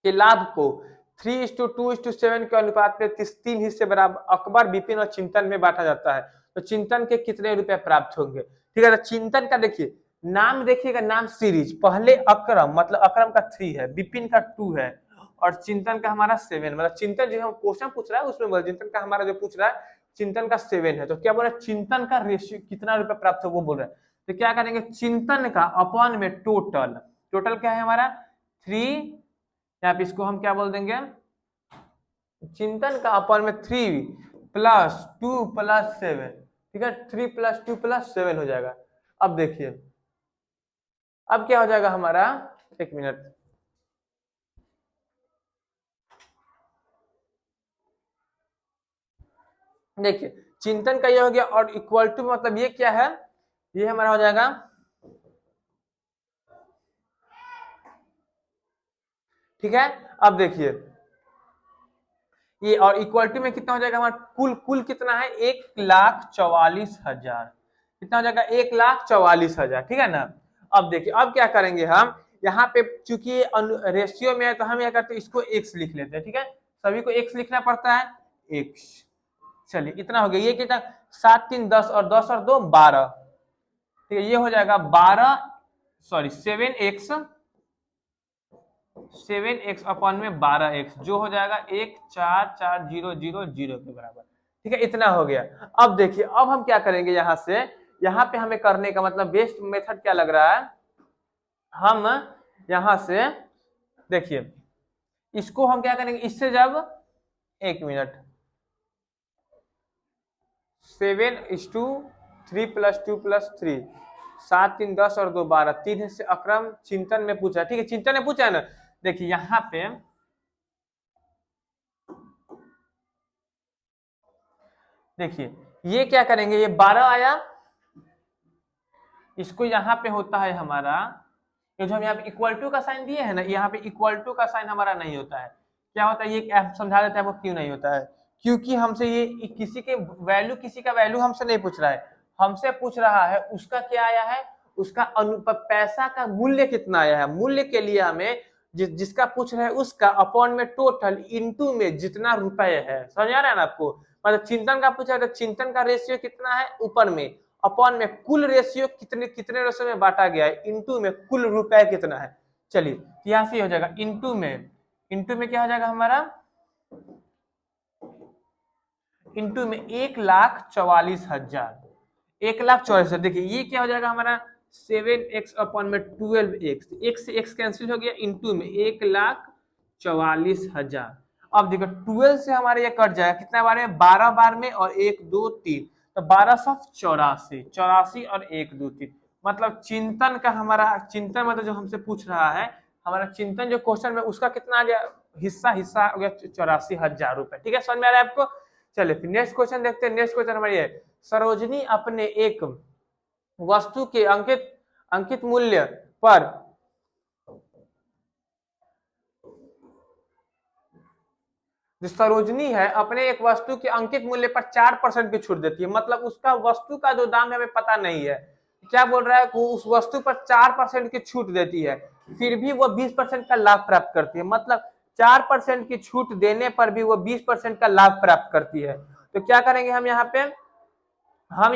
के लाभ को 3:2:7 के अनुपात में 3 हिस्से बराबर अकबर, विपिन और चिंतन में बांटा जाता है, तो चिंतन के कितने रुपए प्राप्त होंगे। ठीक है, तो चिंतन का देखिए नाम, देखिएगा नाम सीरीज, पहले अकरम मतलब अकरम का 3 है, विपिन का 2 है और चिंतन का हमारा 7, मतलब चिंतन जो हम क्वेश्चन पूछ रहा है उसमें बोल, चिंतन का हमारा जो पूछ रहा है चिंतन का 7 है, तो क्या बोल रहा है चिंतन का रेशियो कितना रुपए प्राप्त हो वो बोल रहा है। तो क्या करेंगे, चिंतन का अपॉन में टोटल, टोटल क्या है हमारा 3, यहाँ पे इसको हम क्या बोल देंगे, चिंतन का अपॉन में 3 + 2 + 7। ठीक है, 3 + 2 + 7 हो जाएगा। अब देखिए अब क्या हो जाएगा हमारा, एक मिनट, देखिए चिंतन का ये हो गया, और इक्वल टू मतलब ये क्या है, ये हमारा हो जाएगा, ठीक है। अब देखिए ये, और इक्वल टू में कितना हो जाएगा हमारा, कुल कुल कितना है, 1,44,000, कितना हो जाएगा, 1,44,000, ठीक है ना। अब देखिए अब क्या करेंगे हम, यहाँ पे चूंकि रेशियो में है तो हम क्या करते हैं, इसको एक्स लिख लेते हैं, ठीक है, सभी को एक्स लिखना पड़ता है, एक्स। चलिए इतना हो गया, ये कितना, 7 3 10 और 10 और 2 12, ठीक है, ये हो जाएगा 12, सॉरी 7x अपॉन में 12x, जो हो जाएगा 1,44,000 के बराबर, ठीक है, इतना हो गया। अब देखिए अब हम क्या करेंगे, यहाँ से यहाँ पे हमें करने का मतलब बेस्ट मेथड क्या लग रहा है, हम यहाँ से देखिए इसको हम क्या करेंगे, इससे जब, एक मिनट, 7:3 + 2 + 3, 7 3 10 और 2 12, 3 से अक्रम चिंतन में पूछा, ठीक है, चिंतन ने पूछा है ना। देखिए यहाँ पे देखिए ये क्या करेंगे, ये 12 आया, इसको यहाँ पे होता है हमारा, ये जो हम यहाँ पे इक्वल टू का साइन दिए है ना, यहाँ पे इक्वल टू का साइन हमारा नहीं होता है, क्या होता है, ये आप समझा देते हैं आपको क्यों नहीं होता है, क्योंकि हमसे ये किसी का वैल्यू हमसे नहीं पूछ रहा है, हमसे पूछ रहा है उसका क्या आया है, उसका पैसा का मूल्य कितना आया है, मूल्य के लिए हमें जिसका पूछ रहे हैं उसका अपॉन में टोटल इनटू में जितना रुपए है, समझ आ रहा है ना आपको, मतलब चिंतन का पूछा है तो चिंतन का रेशियो कितना है ऊपर में, अपॉन में कुल रेशियो कितने कितने रेशियो में बांटा गया है, इनटू में कुल रुपए कितना है। चलिए यहां से हो जाएगा इनटू में क्या हो जाएगा हमारा, इनटू में 1,44,000, 1,44,000, देखिए ये क्या हो जाएगा हमारा, 7x अपॉन में 12x, x से x कैंसिल हो गया, इनटू में 1,44,000। अब देखो 12 से हमारे ये कट जाएगा, कितना बार में, 12 बार में, और 1 2 3, तो 1284, 84 और 1 2 3, मतलब चिंतन का हमारा, चिंतन मतलब जो हमसे पूछ रहा है, हमारा चिंतन जो क्वेश्चन में उसका कितना आ गया, हिस्सा हो गया 84,000 रुपए, ठीक है, समझ में आ रहा है आपको। चलिए फिर नेक्स्ट क्वेश्चन देखते हैं, नेक्स्ट क्वेश्चन हमारी है, सरोजनी अपने एक वस्तु के अंकित मूल्य पर जो सरोजनी है अपने एक वस्तु के अंकित मूल्य पर 4% की छूट देती है, मतलब उसका वस्तु का जो दाम है हमें पता नहीं है, क्या बोल रहा है, वो उस वस्तु पर 4% की छूट देती है, फिर भी वो 20% का लाभ प्राप्त करती है, मतलब 4% की छूट देने पर भी वो 20% का लाभ प्राप्त करती है। तो क्या करेंगे हम यहाँ पे, हम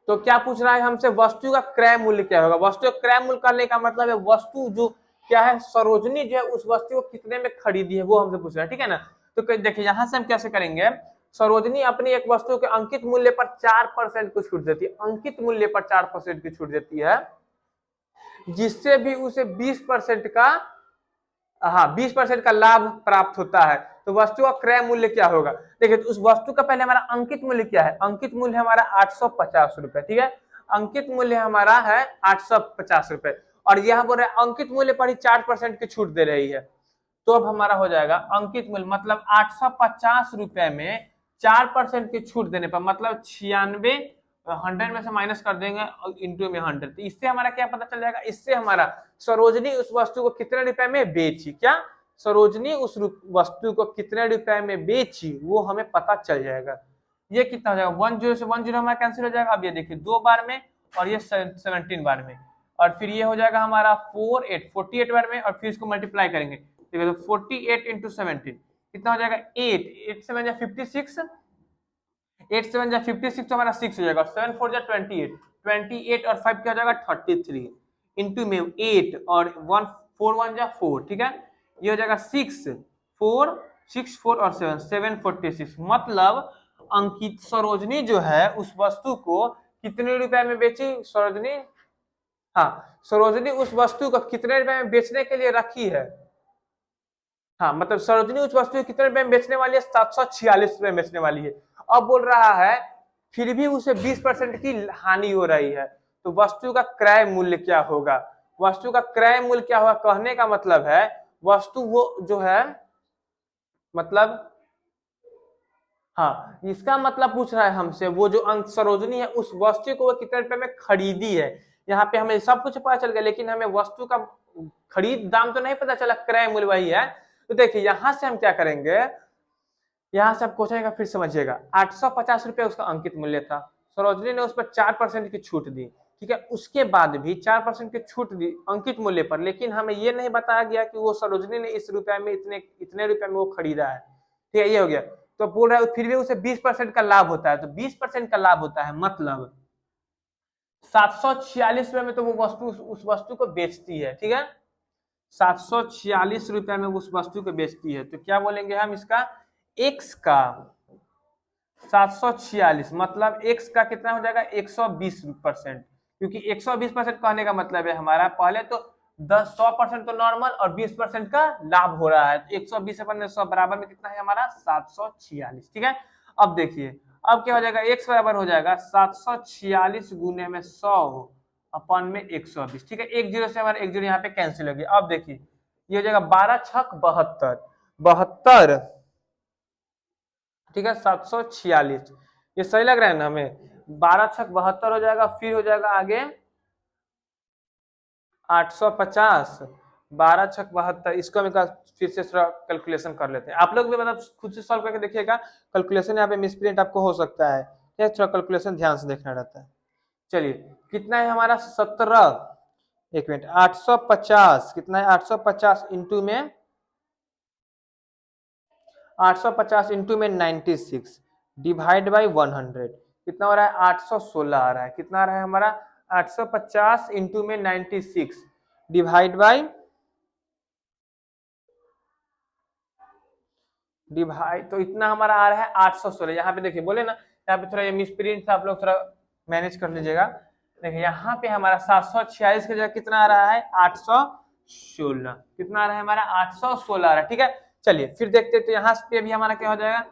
तो क्या पूछ रहा है हमसे, वस्तु का क्रय मूल्य क्या होगा, वस्तु का क्रय मूल्य करने का मतलब है वस्तु जो क्या है, सरोजनी जो है उस वस्तु को कितने में खरीदी है वो हमसे पूछ रहा है, ठीक है ना। तो देखिए यहां से हम कैसे करेंगे, सरोजनी अपनी एक वस्तु के अंकित मूल्य पर 4% की छूट देती है, अंकित मूल्य पर 4% की छूट देती है, जिससे भी उसे 20% का, हाँ 20% का लाभ प्राप्त होता है। तो वस्तु का क्रय मूल्य क्या होगा, देखिए तो उस वस्तु का पहले हमारा अंकित मूल्य क्या है, अंकित मूल्य हमारा 850 रुपए, ठीक है, अंकित मूल्य हमारा है 850 रुपए, और यहाँ बोल रहे हैं अंकित मूल्य पर ही 4% की छूट दे रही है, तो अब हमारा हो जाएगा अंकित मूल्य मतलब 850 रुपए में 4% की छूट देने पर, मतलब 96, 100 में से माइनस कर देंगे इंटू में 100, तो इससे हमारा क्या पता चल जाएगा, इससे हमारा सरोजनी उस वस्तु को कितने रुपए में बेची, क्या सरोजनी उस वस्तु को कितने रुपए में बेची वो हमें पता चल जाएगा। ये कितना हो जाएगा, 10 से 10 हमारा कैंसिल हो जाएगा, अब ये देखिए 2 बार में और ये 17 बार में, और फिर ये हो जाएगा हमारा 48 बार में, और फिर इसको मल्टीप्लाई करेंगे, ठीक है, तो 48 इंटू 17 कितना हो जाएगा, 8 7 जा 56, 8 7 जा 56, तो हमारा 6 हो जाएगा, 7 4 जा 28, 28 और 5 क्या हो जाएगा 33, इंटू में 8 और 1 4 1 जा 4, ठीक है, ये हो जाएगा 6 4 6 4 और 7 746, मतलब अंकित सरोजनी जो है उस वस्तु को कितने रुपए में बेची, सरोजनी, हाँ सरोजनी उस वस्तु को कितने रुपए में बेचने के लिए रखी है, हाँ मतलब सरोजनी उस वस्तु को कितने रुपए में बेचने वाली है, 746 रुपए में बेचने वाली है। अब बोल रहा है फिर भी उसे 20% की हानि हो रही है, तो वस्तु का क्रय मूल्य क्या होगा, वस्तु का क्रय मूल्य क्या होगा, कहने का मतलब है वस्तु वो जो है, मतलब हाँ, इसका मतलब पूछ रहा है हमसे वो जो अंक सरोजनी है उस वस्तु को वो कितने रुपए में खरीदी है। यहाँ पे हमें सब कुछ पता चल गया, लेकिन हमें वस्तु का खरीद दाम तो नहीं पता चला, क्रय मूल्य वही है। तो देखिए यहाँ से हम क्या करेंगे, यहाँ से आप क्वेश्चन का फिर समझिएगा। 850 रुपये उसका अंकित मूल्य था, सरोजनी ने उस पर 4% की छूट दी, ठीक है। उसके बाद भी 4% की छूट दी अंकित मूल्य पर, लेकिन हमें ये नहीं बताया गया कि वो सरोजनी ने इस रुपए में इतने रुपए में वो खरीदा है, ठीक है। ये हो गया। तो बोल रहा है फिर भी उसे 20% का लाभ होता है, तो 20% का लाभ होता है मतलब 746 रुपए में तो वो वस्तु उस वस्तु को बेचती है, ठीक है। 746 रुपए में उस वस्तु को बेचती है, तो क्या बोलेंगे हम इसका, एक्स का 746 मतलब एक्स का कितना हो जाएगा 120%, क्योंकि 120% कहने का मतलब है हमारा पहले तो 100% तो नॉर्मल और 20% का लाभ हो रहा है, तो 120 अपन 100 बराबर में कितना है हमारा 746, ठीक है। अब देखिए अब क्या हो जाएगा, एक्स बराबर हो जाएगा 746 गुने में 100 अपन में 120, ठीक है। एक जीरो से हमारा एक जीरो यहाँ पे कैंसिल हो गया। अब देखिए ये हो जाएगा 12 छक 72, 72, ठीक है। 746 ये सही लग रहा है ना हमें, 12 छक 72 हो जाएगा, फिर हो जाएगा आगे 850, 12 छक 72, इसको हम फिर से थोड़ा कैलकुलेशन कर लेते हैं। आप लोग भी मतलब खुद से सॉल्व करके देखिएगा, कैलकुलेशन यहाँ पे मिसप्रिंट आपको हो सकता है, थोड़ा कैलकुलेशन ध्यान से देखना रहता है। चलिए कितना है हमारा 17, एक मिनट, 850 कितना है, 850 इंटू में 850 इंटू में 96 डिवाइड बाई 100 कितना हो रहा है 816 आ रहा है। कितना आ रहा है हमारा 850 इंटू में 96 डिवाइड बाई तो इतना हमारा आ रहा है 816। यहाँ पे देखिए बोले ना, यहाँ पे थोड़ा ये मिसप्रिंट था, आप लोग थोड़ा मैनेज कर लीजिएगा। देखिए यहाँ पे हमारा 746 की जगह कितना आ रहा है 816, कितना आ रहा है हमारा 816 आ रहा है, ठीक है। चलिए फिर देखते हैं, तो यहाँ पे भी हमारा क्या हो जाएगा,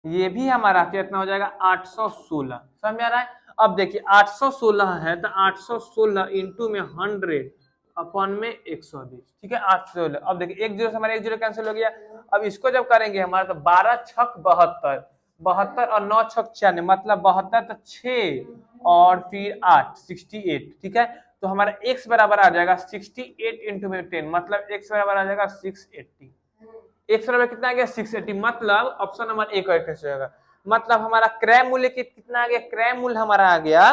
ये भी हमारा कितना हो जाएगा 816, समझ में आ रहा है। अब देखिए 816 है तो 816 इंटू में 100 अपन में 120, ठीक है 816। अब देखिए एक जीरो से हमारा एक जीरो कैंसिल हो गया। अब इसको जब करेंगे हमारा तो 12 छक 72, 72 और 9 छक 96 मतलब 72 तो 6 और फिर 8 68, ठीक है। तो हमारा x बराबर आ जाएगा 68 इंटू में 10 मतलब x बराबर आ जाएगा 680। एक्स बराबर कितना आ गया 680, मतलब ऑप्शन नंबर ए करेक्ट हो जाएगा। मतलब हमारा क्रय मूल्य कितना आ गया, क्रय मूल्य हमारा आ गया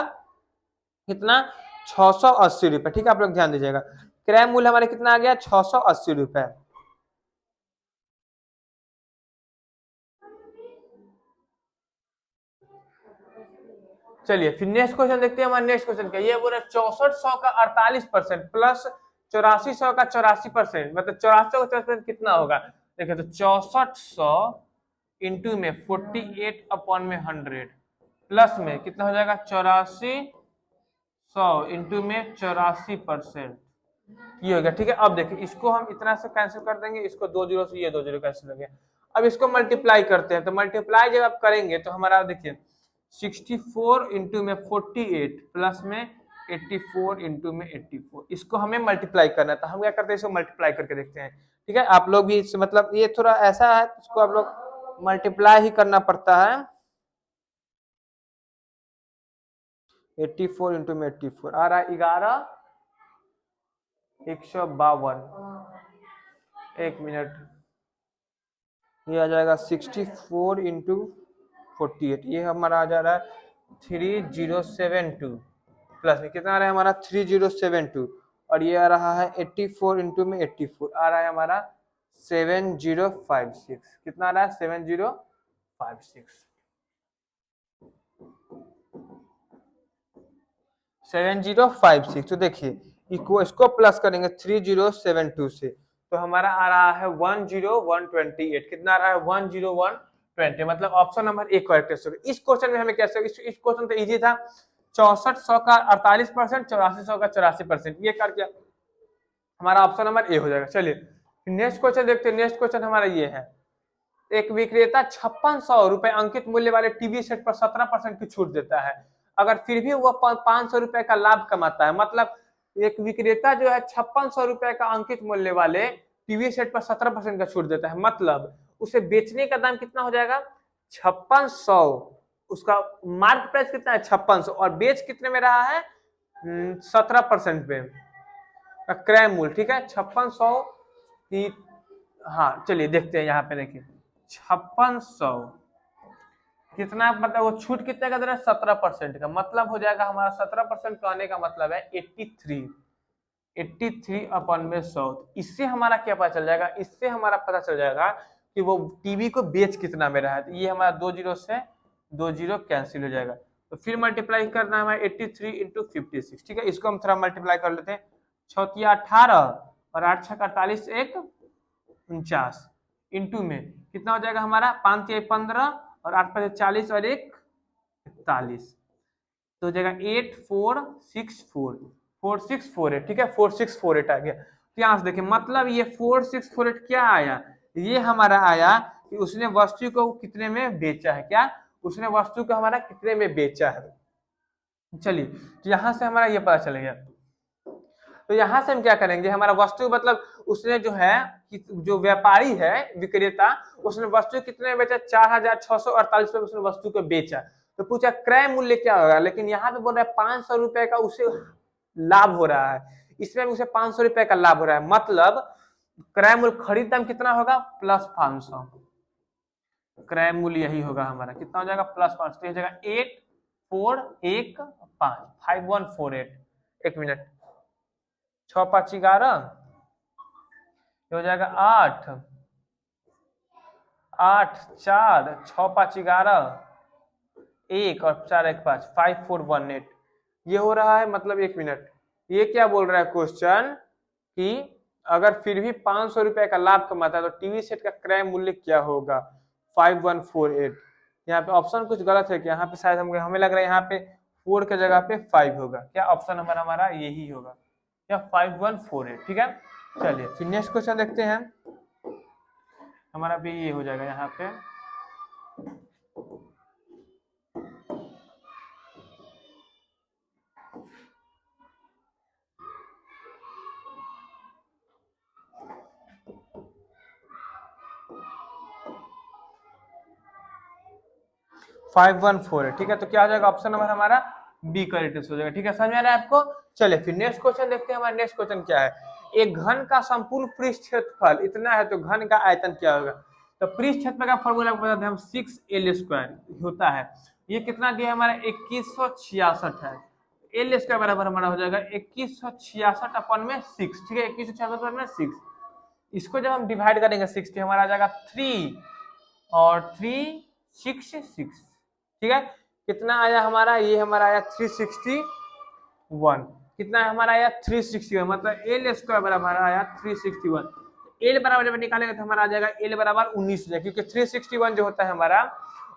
कितना 680 रुपए, ठीक है। आप लोग ध्यान दीजिएगा, क्रय मूल्य हमारे कितना आ गया 680 रुपए। चलिए फिर नेक्स्ट क्वेश्चन देखते हैं। हमारा नेक्स्ट क्वेश्चन क्या, ये बोल रहा है 6400 का 48% प्लस 8400 का 84%, मतलब 8400 का 84% कितना होगा। देखिए तो 6400 इंटू में 48 अपॉन में 100 प्लस में कितना हो जाएगा 8400 इंटू में 84%, ये हो गया, ठीक है। अब देखिए इसको हम इतना से कैंसिल कर देंगे, इसको 2 जीरो से ये 2 जीरो कैंसिल हो गया। अब इसको मल्टीप्लाई करते हैं, तो मल्टीप्लाई जब आप करेंगे तो हमारा देखिए 64 इंटू में 48 प्लस में 84 इंटू में 84, इसको हमें मल्टीप्लाई करना था। हम क्या करते हैं, इसको मल्टीप्लाई करके देखते हैं, ठीक है। आप लोग भी इससे मतलब ये थोड़ा ऐसा है, इसको आप लोग मल्टीप्लाई ही करना पड़ता है। 84 इंटू में 84 आ रहा है 11,152, एक मिनट, ये आ जाएगा 64 इंटू 48, ये हमारा आ जा रहा है 3072 प्लस में कितना आ रहा है हमारा 3072, और ये आ रहा है 84 इंटू में 84 आ रहा है हमारा 7056, कितना आ रहा है 7056, 7056। तो देखिए इसको प्लस करेंगे 3072 से, तो हमारा आ रहा है 10128, कितना आ रहा है 10120, मतलब ऑप्शन नंबर ए करेक्ट है। इस क्वेश्चन में हमें कैसे, इस क्वेश्चन तो इजी था, 6400 का 48%, 8400 का 84%, ये करके हमारा ऑप्शन नंबर ए हो जाएगा। चलिए नेक्स्ट क्वेश्चन देखते हैं। नेक्स्ट क्वेश्चन हमारा ये है, एक विक्रेता 5600 रुपए अंकित मूल्य वाले टीवी सेट पर 17% की छूट देता है, अगर फिर भी वह 500 रुपए का लाभ कमाता है, मतलब एक विक्रेता जो है 5600 रुपए का अंकित मूल्य वाले टीवी सेट पर 17% का छूट देता है, मतलब उसे बेचने का दाम कितना हो जाएगा 5600, उसका मार्क प्राइस कितना है 5600 और बेच कितने में रहा है 17% पे क्रय मूल्य, ठीक है 5600 की। हाँ चलिए देखते हैं यहाँ पे देखिए 5600 कितना, मतलब वो छूट कितने का दे रहा है 17% का, मतलब हो जाएगा हमारा 17% कहने का मतलब है 83 अपन में 100। इससे हमारा क्या पता चल जाएगा, इससे हमारा पता चल जाएगा कि वो टीवी को बेच कितना में रहा है। तो ये हमारा 2 जीरो से 2 जीरो कैंसिल हो जाएगा, तो फिर मल्टीप्लाई करना है हमारा 83 इंटू 56, ठीक है इसको हम थोड़ा मल्टीप्लाई कर लेते हैं। 18 और 8 छक 48 एक 49 इंटू में कितना हो जाएगा हमारा 5 15 और 8 5 40 और एक 41, तो हो जाएगा 4648, ठीक है 4648 आ गया। तो यहाँ से देखिए मतलब ये 4648 क्या आया, ये हमारा आया कि उसने वस्तु को कितने में बेचा है, क्या उसने वस्तु को हमारा कितने में बेचा है। चलिए तो यहाँ से हमारा ये पता चल गया। तो यहाँ से हम क्या करेंगे, हमारा वस्तु मतलब उसने जो है जो व्यापारी है विक्रेता, उसने वस्तु कितने में बेचा 4648 पे उसने वस्तु को बेचा। तो पूछा क्रय मूल्य क्या होगा, लेकिन यहाँ पे बोल रहा है 500 रुपए का उसे लाभ हो रहा है, इसमें उसे 500 रुपए का लाभ हो रहा है, मतलब क्रय मूल्य खरीद दाम कितना होगा प्लस 500, क्रय मूल्य यही होगा हमारा, कितना हो जाएगा प्लस 500, हो जाएगा 5148। एक मिनट 6 5 11 हो जाएगा 8 8 4 6 5 11 1 और 4 1 5 5418 ये हो रहा है। मतलब एक मिनट, ये क्या बोल रहा है क्वेश्चन कि अगर फिर भी 500 रुपए का लाभ कमाता है तो टीवी सेट का क्रय मूल्य क्या होगा 5148। यहाँ पे ऑप्शन कुछ गलत है क्या, यहाँ पे शायद हमें लग रहा है यहाँ पे 4 के जगह पे 5 होगा, क्या ऑप्शन नंबर हमारा यही होगा, क्या 5148, ठीक है। चलिए फिर नेक्स्ट क्वेश्चन देखते हैं, हमारा भी ये हो जाएगा यहाँ पे 5148, ठीक है। तो क्या हो जाएगा ऑप्शन नंबर हमारा बी करेक्ट हो जाएगा, ठीक है समझ में आ रहा है आपको। चलिए फिर नेक्स्ट क्वेश्चन देखते हैं, हमारा नेक्स्ट क्वेश्चन क्या है, एक घन का संपूर्ण पृष्ठ क्षेत्रफल इतना है तो घन का आयतन क्या होगा। तो पृष्ठ क्षेत्रफल का फॉर्मूला बताते हैं हम 6L² होता है, ये कितना दिया हमारा 2166 है, एल स्क्वायर बराबर हमारा हो जाएगा 2166 अपन में 6, ठीक है 2166 अपन में 6। इसको जब हम डिवाइड करेंगे 60 हमारा आ जाएगा 3 और 3 6 6, ठीक है कितना आया हमारा, ये हमारा आया 361, कितना हमारा आया 361, मतलब एल स्क्वायर बराबर आया 361। एल बराबर जब निकालेंगे तो हमारा आ जाएगा एल बराबर 19 हो जाएगा, क्योंकि 361 जो होता है हमारा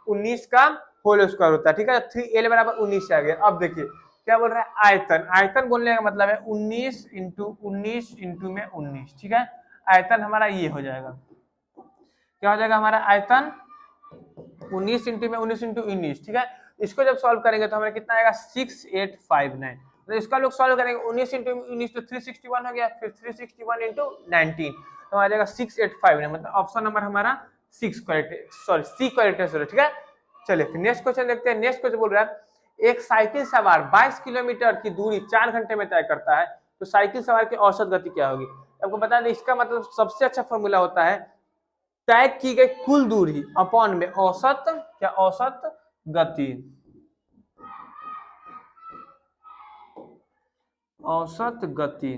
19 का होल स्क्वायर होता है, ठीक है 3 एल बराबर 19 आ गया। अब देखिए क्या बोल रहा है आयतन, आयतन बोलने का मतलब है 19 इंटू 19 इंटू में 19, ठीक है आयतन हमारा ये हो जाएगा, क्या हो जाएगा हमारा आयतन 19 इंटू में 19 इंटू 19, ठीक है। इसको जब सॉल्व करेंगे तो हमारा कितना आएगा 6859, तो इसका लोग सॉल्व करेंगे 19 इंटू 19 तो 361 हो गया, फिर 361 इंटू 19 तो आ जाएगा 6859, मतलब ऑप्शन नंबर हमारा 6 करेक्ट, सॉरी सी करेक्ट है, ठीक है। चलिए फिर नेक्स्ट क्वेश्चन देखते हैं। नेक्स्ट क्वेश्चन बोल रहा है एक साइकिल सवार 22 किलोमीटर की दूरी 4 घंटे में तय करता है, तो साइकिल सवार की औसत गति क्या होगी। आपको बता दें इसका मतलब सबसे अच्छा फॉर्मूला होता है तय की गई कुल दूरी अपॉन में औसत, क्या औसत गति, औसत गति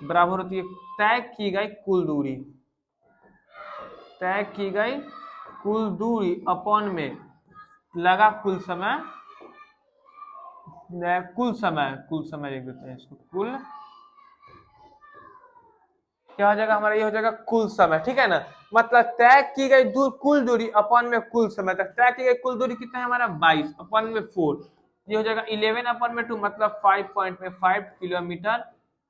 बराबर होती है तय की गई कुल दूरी, तय की गई कुल दूरी अपॉन में लगा कुल समय, कुल समय लिख देते हैं इसको, कुल क्या हो जाएगा हमारा, ये हो जाएगा कुल समय, ठीक है ना। मतलब तय की गई कुल दूरी अपॉन में कुल समय, तक तय की गई कुल दूरी कितना है हमारा 22 अपॉन में 4, ये हो जाएगा 11 अपॉन में 2, मतलब 5.5 किलोमीटर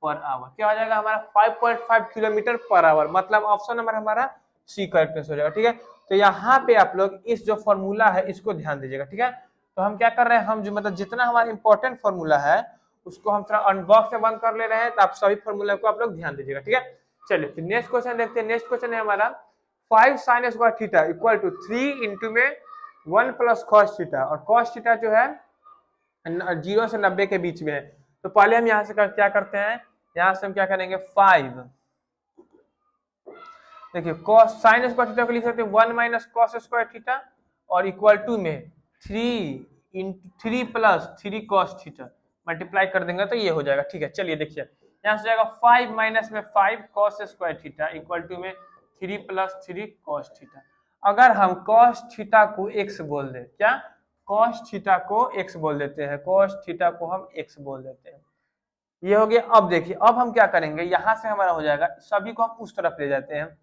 पर आवर, क्या हो जाएगा हमारा 5.5 किलोमीटर पर आवर, मतलब ऑप्शन नंबर हमारा सी करेक्ट हो जाएगा, ठीक है। तो यहाँ पे आप लोग इस जो फॉर्मूला है इसको ध्यान दीजिएगा, ठीक है। तो हम क्या कर रहे हैं, हम जो मतलब जितना हमारा इंपॉर्टेंट फॉर्मूला है उसको हम थोड़ा अनबॉक्स में बंद कर ले रहे हैं, तो आप सभी फॉर्मूला को आप लोग ध्यान दीजिएगा, ठीक है। चलिए फिर नेक्स्ट क्वेश्चन देखते हैं। नेक्स्ट क्वेश्चन है हमारा 5 sine square theta equal to 3 into में 1 प्लस कॉस थीटा, और कॉस थीटा जो है 0 से 90 के बीच में है। तो पहले हम यहाँ से क्या करते हैं, यहाँ से हम क्या करेंगे 5, देखिए कॉस साइन स्क्वायर थीटा को लिख सकते हैं 1 माइनस कॉस स्क्वायर थीटा और इक्वल टू में 3 प्लस 3 कॉस थीटा, मल्टीप्लाई कर देंगे तो ये हो जाएगा। ठीक है, चलिए देखिए यहाँ से जाएगा 5 माइनस में 5 cos square theta equal to में 3 प्लस 3 कॉस थीटा। अगर हम कॉस थीटा को x बोल दें, क्या कॉस थीटा को x बोल देते हैं, कॉस थीटा को हम x बोल देते हैं, ये हो गया। अब देखिए अब हम क्या करेंगे, यहाँ से हमारा हो जाएगा, सभी को हम उस तरफ ले जाते हैं,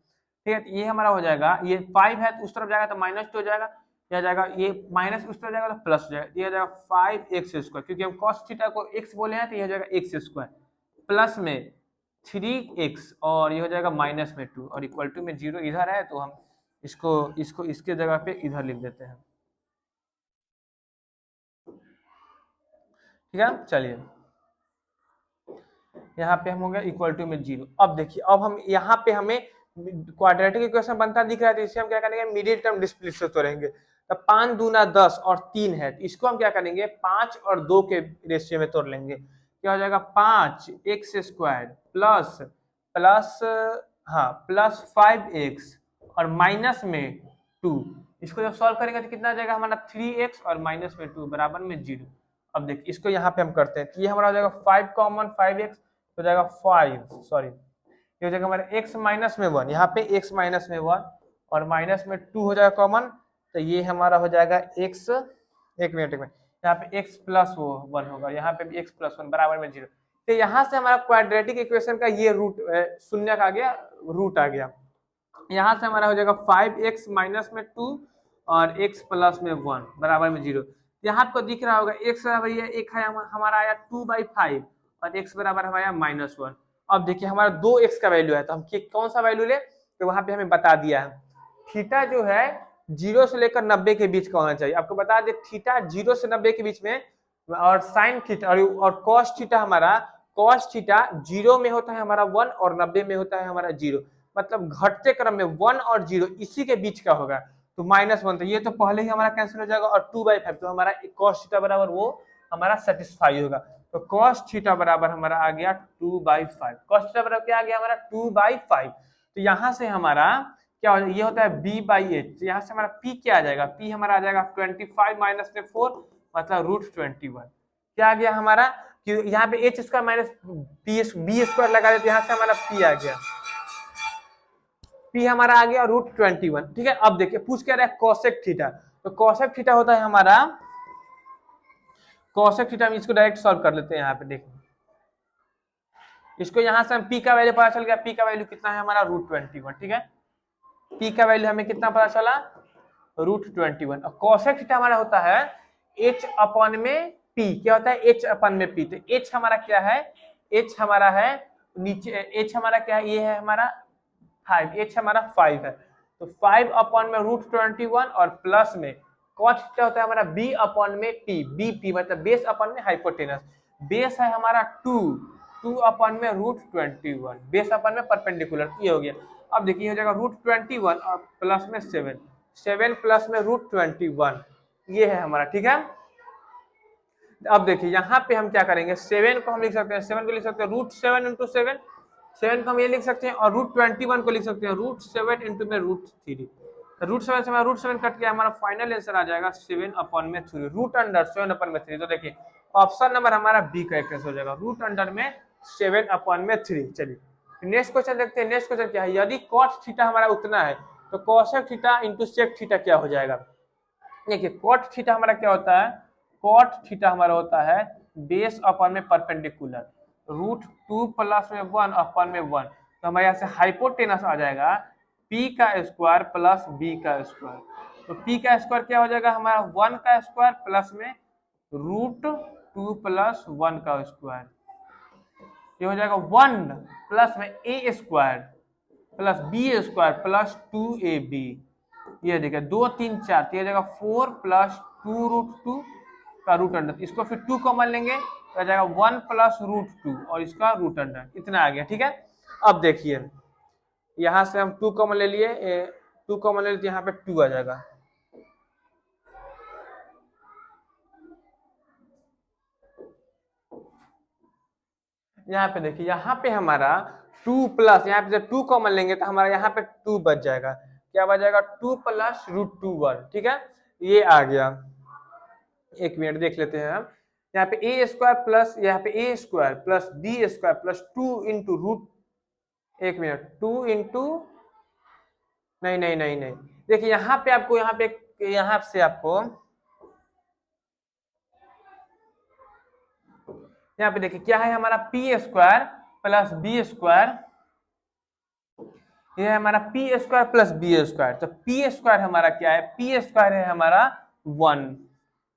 ठीक है, ये हमारा हो जाएगा, ये 5 है तो उस तरफ जाएगा तो -2 हो जाएगा, यह जाएगा ये माइनस उस तरफ जाएगा तो प्लस हो जाएगा, ये हो जाएगा 5x², क्योंकि हम cos थीटा को x बोले हैं तो ये हो जाएगा x² प्लस में 3x और ये हो जाएगा -2 और इक्वल टू में 0 इधर है तो हम इसको इसके जगह पे इधर लिख देते हैं। ठीक है, चलिए यहाँ पे हम हो गया इक्वल टू में 0। अब देखिए अब हम यहाँ पे हमें क्वाड्रेटिक इक्वेशन बनता दिख रहा है तो इसे हम क्या करेंगे, मिडिल टर्म डिस्प्लेस से तोड़ेंगे। तो 5 दूना 10 और 3 है तो इसको हम क्या करेंगे 5 और 2 के रेशियो में तोड़ लेंगे। क्या हो जाएगा 5x² प्लस प्लस 5x और माइनस में 2, इसको जब सॉल्व करेंगे तो कितना आ जाएगा हमारा 3x और माइनस में 2 बराबर में 0। अब देखिए इसको यहाँ पे हम करते हैं तो ये हमारा हो जाएगा 5 कॉमन 5x हो जाएगा 5, सॉरी ये हो जाएगा हमारा x माइनस में 1, यहाँ पे x माइनस में 1 और माइनस में 2 हो जाएगा कॉमन, तो ये हमारा हो जाएगा x, एक मिनट यहाँ पे x प्लस 1 होगा, यहाँ पे भी x प्लस 1 बराबर में 0। तो यहाँ से हमारा क्वाड्रेटिक इक्वेशन का ये रूट शून्य का आ गया, रूट आ गया। यहाँ से हमारा हो जाएगा 5x माइनस में 2 और x प्लस में 1 बराबर में 0। यहाँ आपको दिख रहा होगा x बराबर ये एक है हमारा आया 2/5 और x बराबर हमारा -1। अब देखिए हमारा 2x का वैल्यू है तो हम कौन सा वैल्यू ले, तो वहां पे हमें बता दिया है थीटा जो है 0 से लेकर 90 के बीच का होना चाहिए। आपको बता दे थीटा 0 से 90 के बीच में, और साइन थीटा और कॉस थीटा हमारा, कॉस थीटा 0 में होता है हमारा 1 और 90 में होता है हमारा 0, मतलब घटते क्रम में 1 और 0 इसी के बीच का होगा तो -1, तो ये तो पहले ही हमारा कैंसिल हो जाएगा और 2/5 तो हमारा कॉस थीटा बराबर वो हमारा सेटिस्फाई होगा। तो cos थीटा बराबर हमारा आ गया 2/5, cos थीटा बराबर क्या आ गया हमारा 2/5। तो यहाँ से हमारा क्या हो, ये होता है b/8, तो यहाँ से हमारा p क्या आ जाएगा, p हमारा आ जाएगा 25 माइनस में 4 मतलब √21। क्या आ गया हमारा कि यहाँ पे h² माइनस b² लगा देते, यहाँ से हमारा p आ गया, p हमारा आ गया √21। ठीक है, अब देखिए पूछ क्या रहा है कोसेक थीटा, तो कोसेक थीटा होता है हमारा कोसेक थीटा, हम इसको डायरेक्ट सॉल्व कर लेते हैं। यहाँ पे देखिए इसको यहाँ से हम p का वैल्यू पता चल गया, p का वैल्यू कितना है हमारा √21। ठीक है, p का वैल्यू हमें कितना पता चला √21। और कोसेक थीटा हमारा होता है h अपन में p, क्या होता है h अपन में p, तो h हमारा क्या है, h हमारा है नीचे, h हमारा क्या है, ये है हमारा 5, h हमारा 5 है, तो 5 अपन में √21 और प्लस में cos थीटा होता है हमारा b अपन में p, bp मतलब बेस अपन में हाइपोटेनस, बेस है हमारा 2 अपन में √21, बेस अपन में परपेंडिकुलर, ये हो गया। अब देखिए हो जाएगा √21 और प्लस में 7 प्लस में √21, ये है हमारा। ठीक है, अब देखिए यहाँ पे हम क्या करेंगे, 7 को हम लिख सकते हैं, 7 को लिख सकते हैं √7 × 7, 7 को हम ये लिख सकते हैं, और √21 को लिख सकते हैं √7 × में √3, √7 से हमारा √7 कट गया, हमारा फाइनल आंसर आ जाएगा 7/3, √7/3। तो देखिए ऑप्शन नंबर हमारा बी करेक्ट आंसर हो जाएगा, √7/3। चलिए नेक्स्ट क्वेश्चन देखते हैं। नेक्स्ट क्वेश्चन क्या है, यदि cos थीटा हमारा उतना है तो cosec थीटा × sec थीटा क्या हो जाएगा। देखिए cot थीटा हमारा क्या होता है, cot थीटा हमारा होता है बेस अपन में परपेंडिकुलर, √2 प्लस में 1 अपन में 1, तो हमारे यहाँ से हाइपोटेनस आ जाएगा p का स्क्वायर प्लस b का स्क्वायर, तो p का स्क्वायर क्या हो जाएगा हमारा 1 का स्क्वायर प्लस में √2 प्लस 1 का स्क्वायर, ये हो जाएगा 1 प्लस में a square plus b square plus 2ab, ये देखिए 2 3 4, तो ये हो जाएगा 4 प्लस 2√2 का रूट अंडर, इसको फिर 2 कॉमन लेंगे तो आ जाएगा 1 प्लस √2 और इसका रूट अंडर, इतना आ गया। ठीक है, अब देखिए यहाँ से हम 2 कॉमन ले लिए, 2 कॉमन ले लेते यहाँ पे 2 आ जाएगा। यहाँ पे देखिए, यहाँ पे हमारा 2 प्लस, यहाँ पे जब 2 कॉमन लेंगे तो हमारा यहाँ पे 2 बच जाएगा। क्या बच जाएगा? 2 प्लस रूट 2 1। ठीक है, ये आ गया। एक मिनट देख लेते हैं हम। यहाँ पे ए स्क्वायर प्लस, यहाँ पे A square plus B square plus 2 into root, एक मिनट, 2 इंटू, नहीं नहीं नहीं नहीं, देखिए यहाँ पे आपको, यहाँ से आपको, यहाँ पे देखिए क्या है हमारा P square plus B square, ये है हमारा P square plus B square. तो पी स्क्वायर हमारा क्या है? पी स्क्वायर है हमारा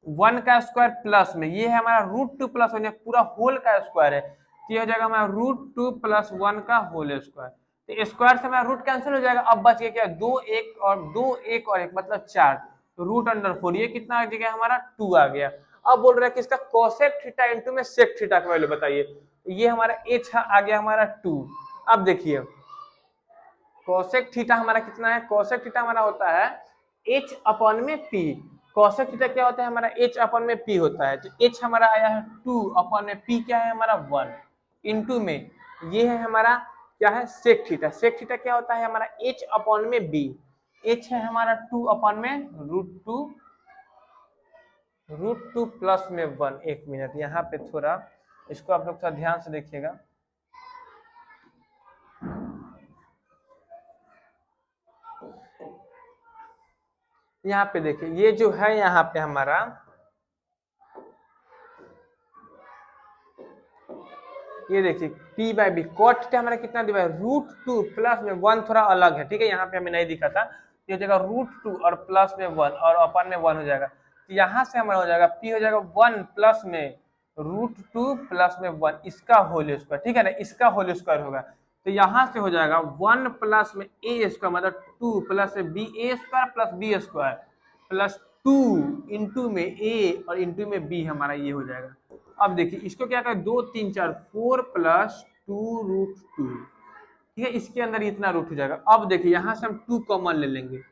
1 का स्क्वायर प्लस में ये है हमारा रूट 2 प्लस 1, पूरा होल का स्क्वायर है, तो ये हो जाएगा हमारा रूट 2 प्लस 1 का होल स्क्वायर। तो स्क्वायर से हमारा रूट कैंसिल हो जाएगा, अब बच गया क्या? 2 1 और 2 1 और 1 मतलब 4, तो रूट अंडर 4, ये कितना आ गया हमारा? 2 आ गया। अब बोल रहा है कि इसका कोसेक थीटा इनटू में सेक थीटा का वैल्यू बताइए। ये हमारा एच आ गया हमारा 2। अब देखिए कोसेक थीटा हमारा कितना है? कोसेक थीटा हमारा होता है h अपॉन में p। कोसेक थीटा क्या होता है हमारा? h अपॉन में p होता है। तो h हमारा आया है 2 अपॉन में p क्या है हमारा 1 इंटू में ये है हमारा क्या है? Sec theta. सेक थीटा क्या होता है हमारा? h अपॉन में b। h है हमारा 2 अपॉन में रूट 2 प्लस में 1। एक मिनट यहाँ पे थोड़ा इसको आप लोग थोड़ा ध्यान से देखिएगा। यहाँ पे देखिए ये जो है यहाँ पे हमारा ये देखिए p by B, cot theta हमारा कितना दिया है? रूट 2 प्लस में 1, थोड़ा अलग है, ठीक है, यहाँ पे हमें नहीं दिखा था। ये हो जाएगा रूट 2 और प्लस में 1 और अपन में 1 हो जाएगा। तो यहाँ से हमारा हो जाएगा p हो जाएगा 1 प्लस में रूट 2 प्लस में 1, इसका होल स्क्वायर, ठीक है ना, इसका होल स्क्वायर होगा। तो यहाँ से हो जाएगा 1 प्लस में a स्क्वायर मतलब 2 प्लस में B A square plus B square plus 2 into में a और इंटू में b, हमारा ये हो जाएगा। अब देखिए इसको क्या करें? 2 3 4 4 प्लस 2 रूट 2, ठीक है, इसके अंदर इतना रूट हो जाएगा। अब देखिए यहाँ से हम 2 कॉमन ले लेंगे,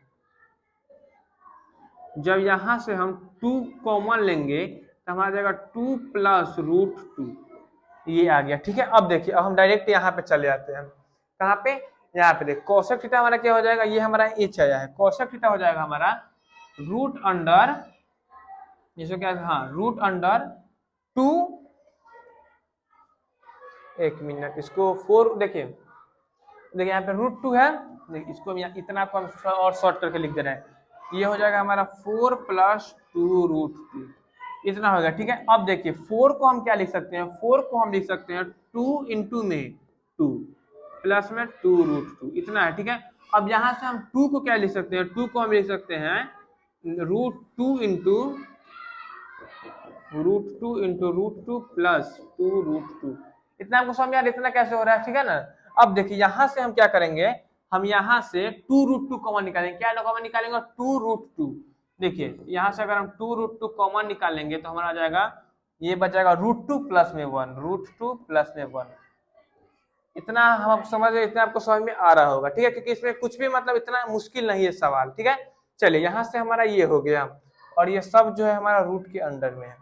जब यहाँ से हम 2 कॉमन लेंगे तो हमारा जाएगा 2 प्लस रूट 2, ये आ गया, ठीक है। अब देखिए अब हम डायरेक्ट यहाँ पे चले आते हैं। कहाँ पे? यहाँ पे देखिए कोसेक थीटा हमारा क्या हो जाएगा? ये हमारा एच आया है, कोसेक थीटा हो जाएगा हमारा रूट अंडर, इसको क्या है? हाँ, रूट अंडर 2, एक मिनट, इसको 4 देखिए यहाँ पे रूट 2 है, देखिए इसको इतना को हम और शॉर्ट करके लिख दे रहे हैं, ये हो जाएगा हमारा 4 प्लस 2 रूट 2, इतना होगा, ठीक है। अब देखिए 4 को हम क्या लिख सकते हैं? 4 को हम लिख सकते हैं 2 इंटू में 2 प्लस में 2 रूट 2, इतना है, ठीक है। अब यहाँ से हम 2 को क्या लिख सकते हैं? 2 को हम लिख सकते हैं root 2 into root 2 plus 2 root 2, इतना हमको समझ यार, इतना कैसे हो रहा है, ठीक है ना। अब देखिए यहाँ से हम क्या करेंगे? हम यहाँ से 2 रूट 2 कॉमन निकालेंगे। क्या कॉमन निकालेंगे? 2 रूट 2। देखिए यहाँ से अगर हम 2 रूट 2 कॉमन निकालेंगे तो हमारा आ जाएगा, ये बचेगा रूट 2 प्लस में 1, रूट 2 प्लस में 1, इतना हम समझ रहे, इतना आपको समझ में आ रहा होगा, ठीक है, क्योंकि इसमें कुछ भी मतलब इतना मुश्किल नहीं है सवाल, ठीक है। चलिए यहाँ से हमारा ये हो गया और ये सब जो है हमारा रूट के अंडर में है,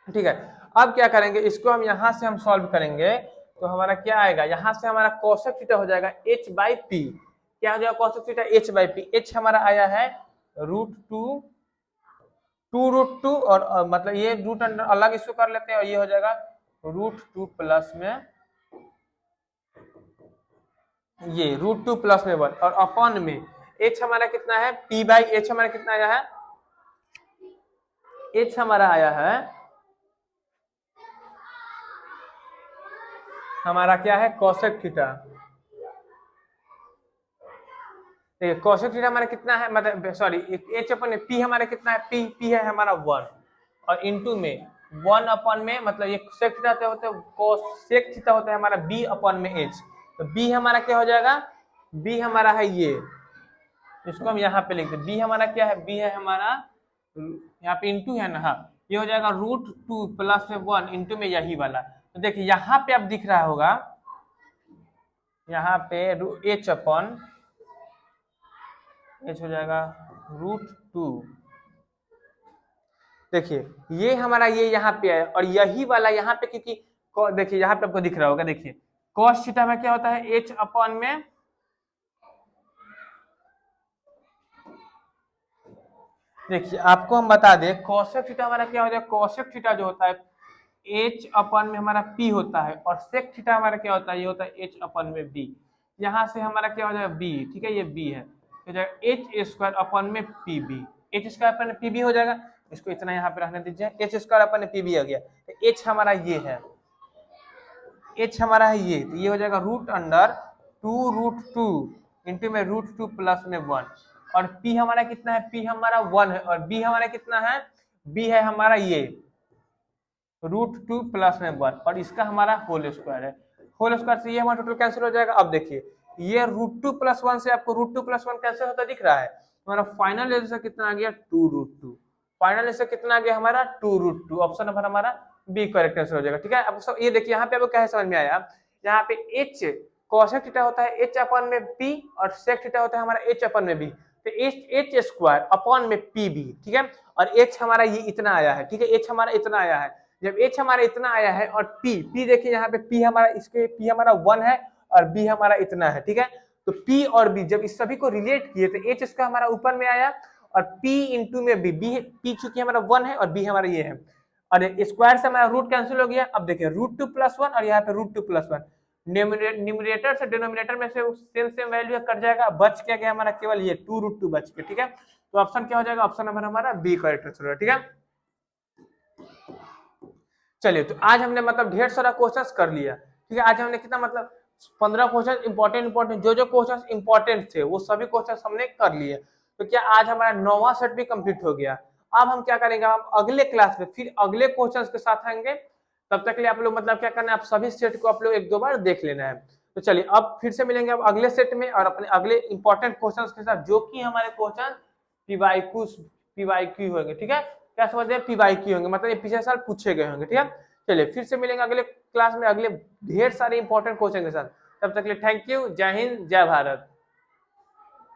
ठीक है। अब क्या करेंगे? इसको हम यहाँ से हम सॉल्व करेंगे तो हमारा क्या आएगा? यहाँ से हमारा कोसेक थीटा हो जाएगा h बाई पी। क्या हो जाएगा cosec theta? h by P. h हमारा आया है रूट 2 रूट 2 और मतलब ये रूट अंडर अलग इसको कर लेते हैं और ये हो जाएगा रूट 2 प्लस में ये रूट 2 प्लस में 1 और अपॉन में h हमारा कितना है? p बाई h हमारा कितना आया है? h हमारा आया है, हमारा क्या है? Cosec theta. देखिए कोसेक थीटा हमारा कितना है, मतलब सॉरी h अपन p हमारा कितना है? p है हमारा 1 और इनटू में 1 अपन में मतलब ये सेक थीटा होता है, कोसेक थीटा होता है हमारा b अपन में h। तो b हमारा क्या हो जाएगा? b हमारा है ये, इसको हम यहाँ पे लिखते हैं। b हमारा क्या है? b है हमारा, यहाँ पे इनटू है ना, हाँ, ये हो जाएगा रूट 2 प्लस में 1 इंटू में यही वाला। तो देखिए यहाँ पे अब दिख रहा होगा, यहाँ पे h अपन h हो जाएगा √2। देखिए ये हमारा ये यहाँ पे है और यही वाला यहाँ पे, क्योंकि देखिए यहाँ पे आपको दिख रहा होगा, देखिए cos थीटा में क्या होता है h अपॉन में, देखिए आपको हम बता दें cosec थीटा हमारा क्या होता है, cosec थीटा जो होता है h अपन में हमारा p होता है और sec थीटा हमारा क्या होता है, ये होता है h अपन में b। यहाँ से हमारा क्या हो जाएगा b, ठीक है ये b है, हो जाएगा h स्क्वायर अपन में pb, h स्क्वायर अपन में pb हो जाएगा। इसको इतना यहाँ पे रहने दीजिए, h स्क्वायर अपन में pb आ गया, तो h हमारा ये है, h हमारा है ये, तो ये हो जाएगा √2 इंटू में √2 प्लस में 1, और p हमारा कितना है, p हमारा 1 है, और b हमारा कितना है, b है हमारा ये √2 प्लस में 1, और इसका हमारा होल स्क्वायर है। होल स्क्वायर से ये हमारा टोटल कैंसिल हो जाएगा। अब देखिए ये √2 प्लस 1 से आपको √2 प्लस 1 कैंसिल होता दिख रहा है, हमारा फाइनल आंसर कितना आ गया 2√2, फाइनल आंसर कितना आ गया हमारा 2√2, ऑप्शन नंबर हमारा बी करेक्ट आंसर हो जाएगा। ठीक है, अब सब ये देखिए यहाँ पे आपको क्या समझ में आया, यहाँ पे h cosec थीटा होता है h अपन में p और sec थीटा होता है हमारा h अपन में b, तो h स्क्वायर अपन में pb, ठीक है, और h हमारा ये इतना आया है, ठीक है, h हमारा इतना आया है। जब h हमारा इतना आया है और p देखिए यहाँ पे p हमारा, इसके p हमारा 1 है और b हमारा इतना है, ठीक है, तो p और b जब इस सभी को रिलेट किए तो h इसका हमारा ऊपर में आया और p इंटू में b चूंकि हमारा 1 है और b हमारा ये है, और स्क्वायर से हमारा रूट कैंसिल हो गया। अब देखिए √2 प्लस 1 और यहाँ पे √2 प्लस 1, न्यूमरेटर से डिनोमिनेटर में से सेम वैल्यू कट जाएगा, बच क्या गया हमारा केवल ये 2√2 बच के, ठीक है, तो ऑप्शन क्या हो जाएगा, ऑप्शन नंबर हमारा बी करेक्ट आंसर होगा। ठीक है, चलिए तो आज हमने मतलब ढेर सारा क्वेश्चंस कर लिया। ठीक है, आज हमने कितना मतलब 15 क्वेश्चन इंपॉर्टेंट जो क्वेश्चन इंपॉर्टेंट थे वो सभी क्वेश्चन हमने कर लिए। तो क्या आज हमारा 9वां सेट भी कंप्लीट हो गया। अब हम क्या करेंगे, हम अगले क्लास में फिर अगले क्वेश्चंस के साथ आएंगे। तब तक के लिए आप लोग मतलब क्या करना है, आप सभी सेट को आप लोग 1-2 बार देख लेना है। तो चलिए अब फिर से मिलेंगे अब अगले सेट में और अपने अगले इंपॉर्टेंट क्वेश्चन के साथ, जो कि हमारे क्वेश्चन पीवाईक्यू होंगे। ठीक है, क्या समझ हैं, पीवाईक्यू होंगे मतलब ये पिछले साल पूछे गए होंगे। ठीक है, चलिए फिर से मिलेंगे अगले क्लास में अगले ढेर सारे इंपॉर्टेंट क्वेश्चन के साथ। तब तक के लिए थैंक यू, जय हिंद, जय भारत।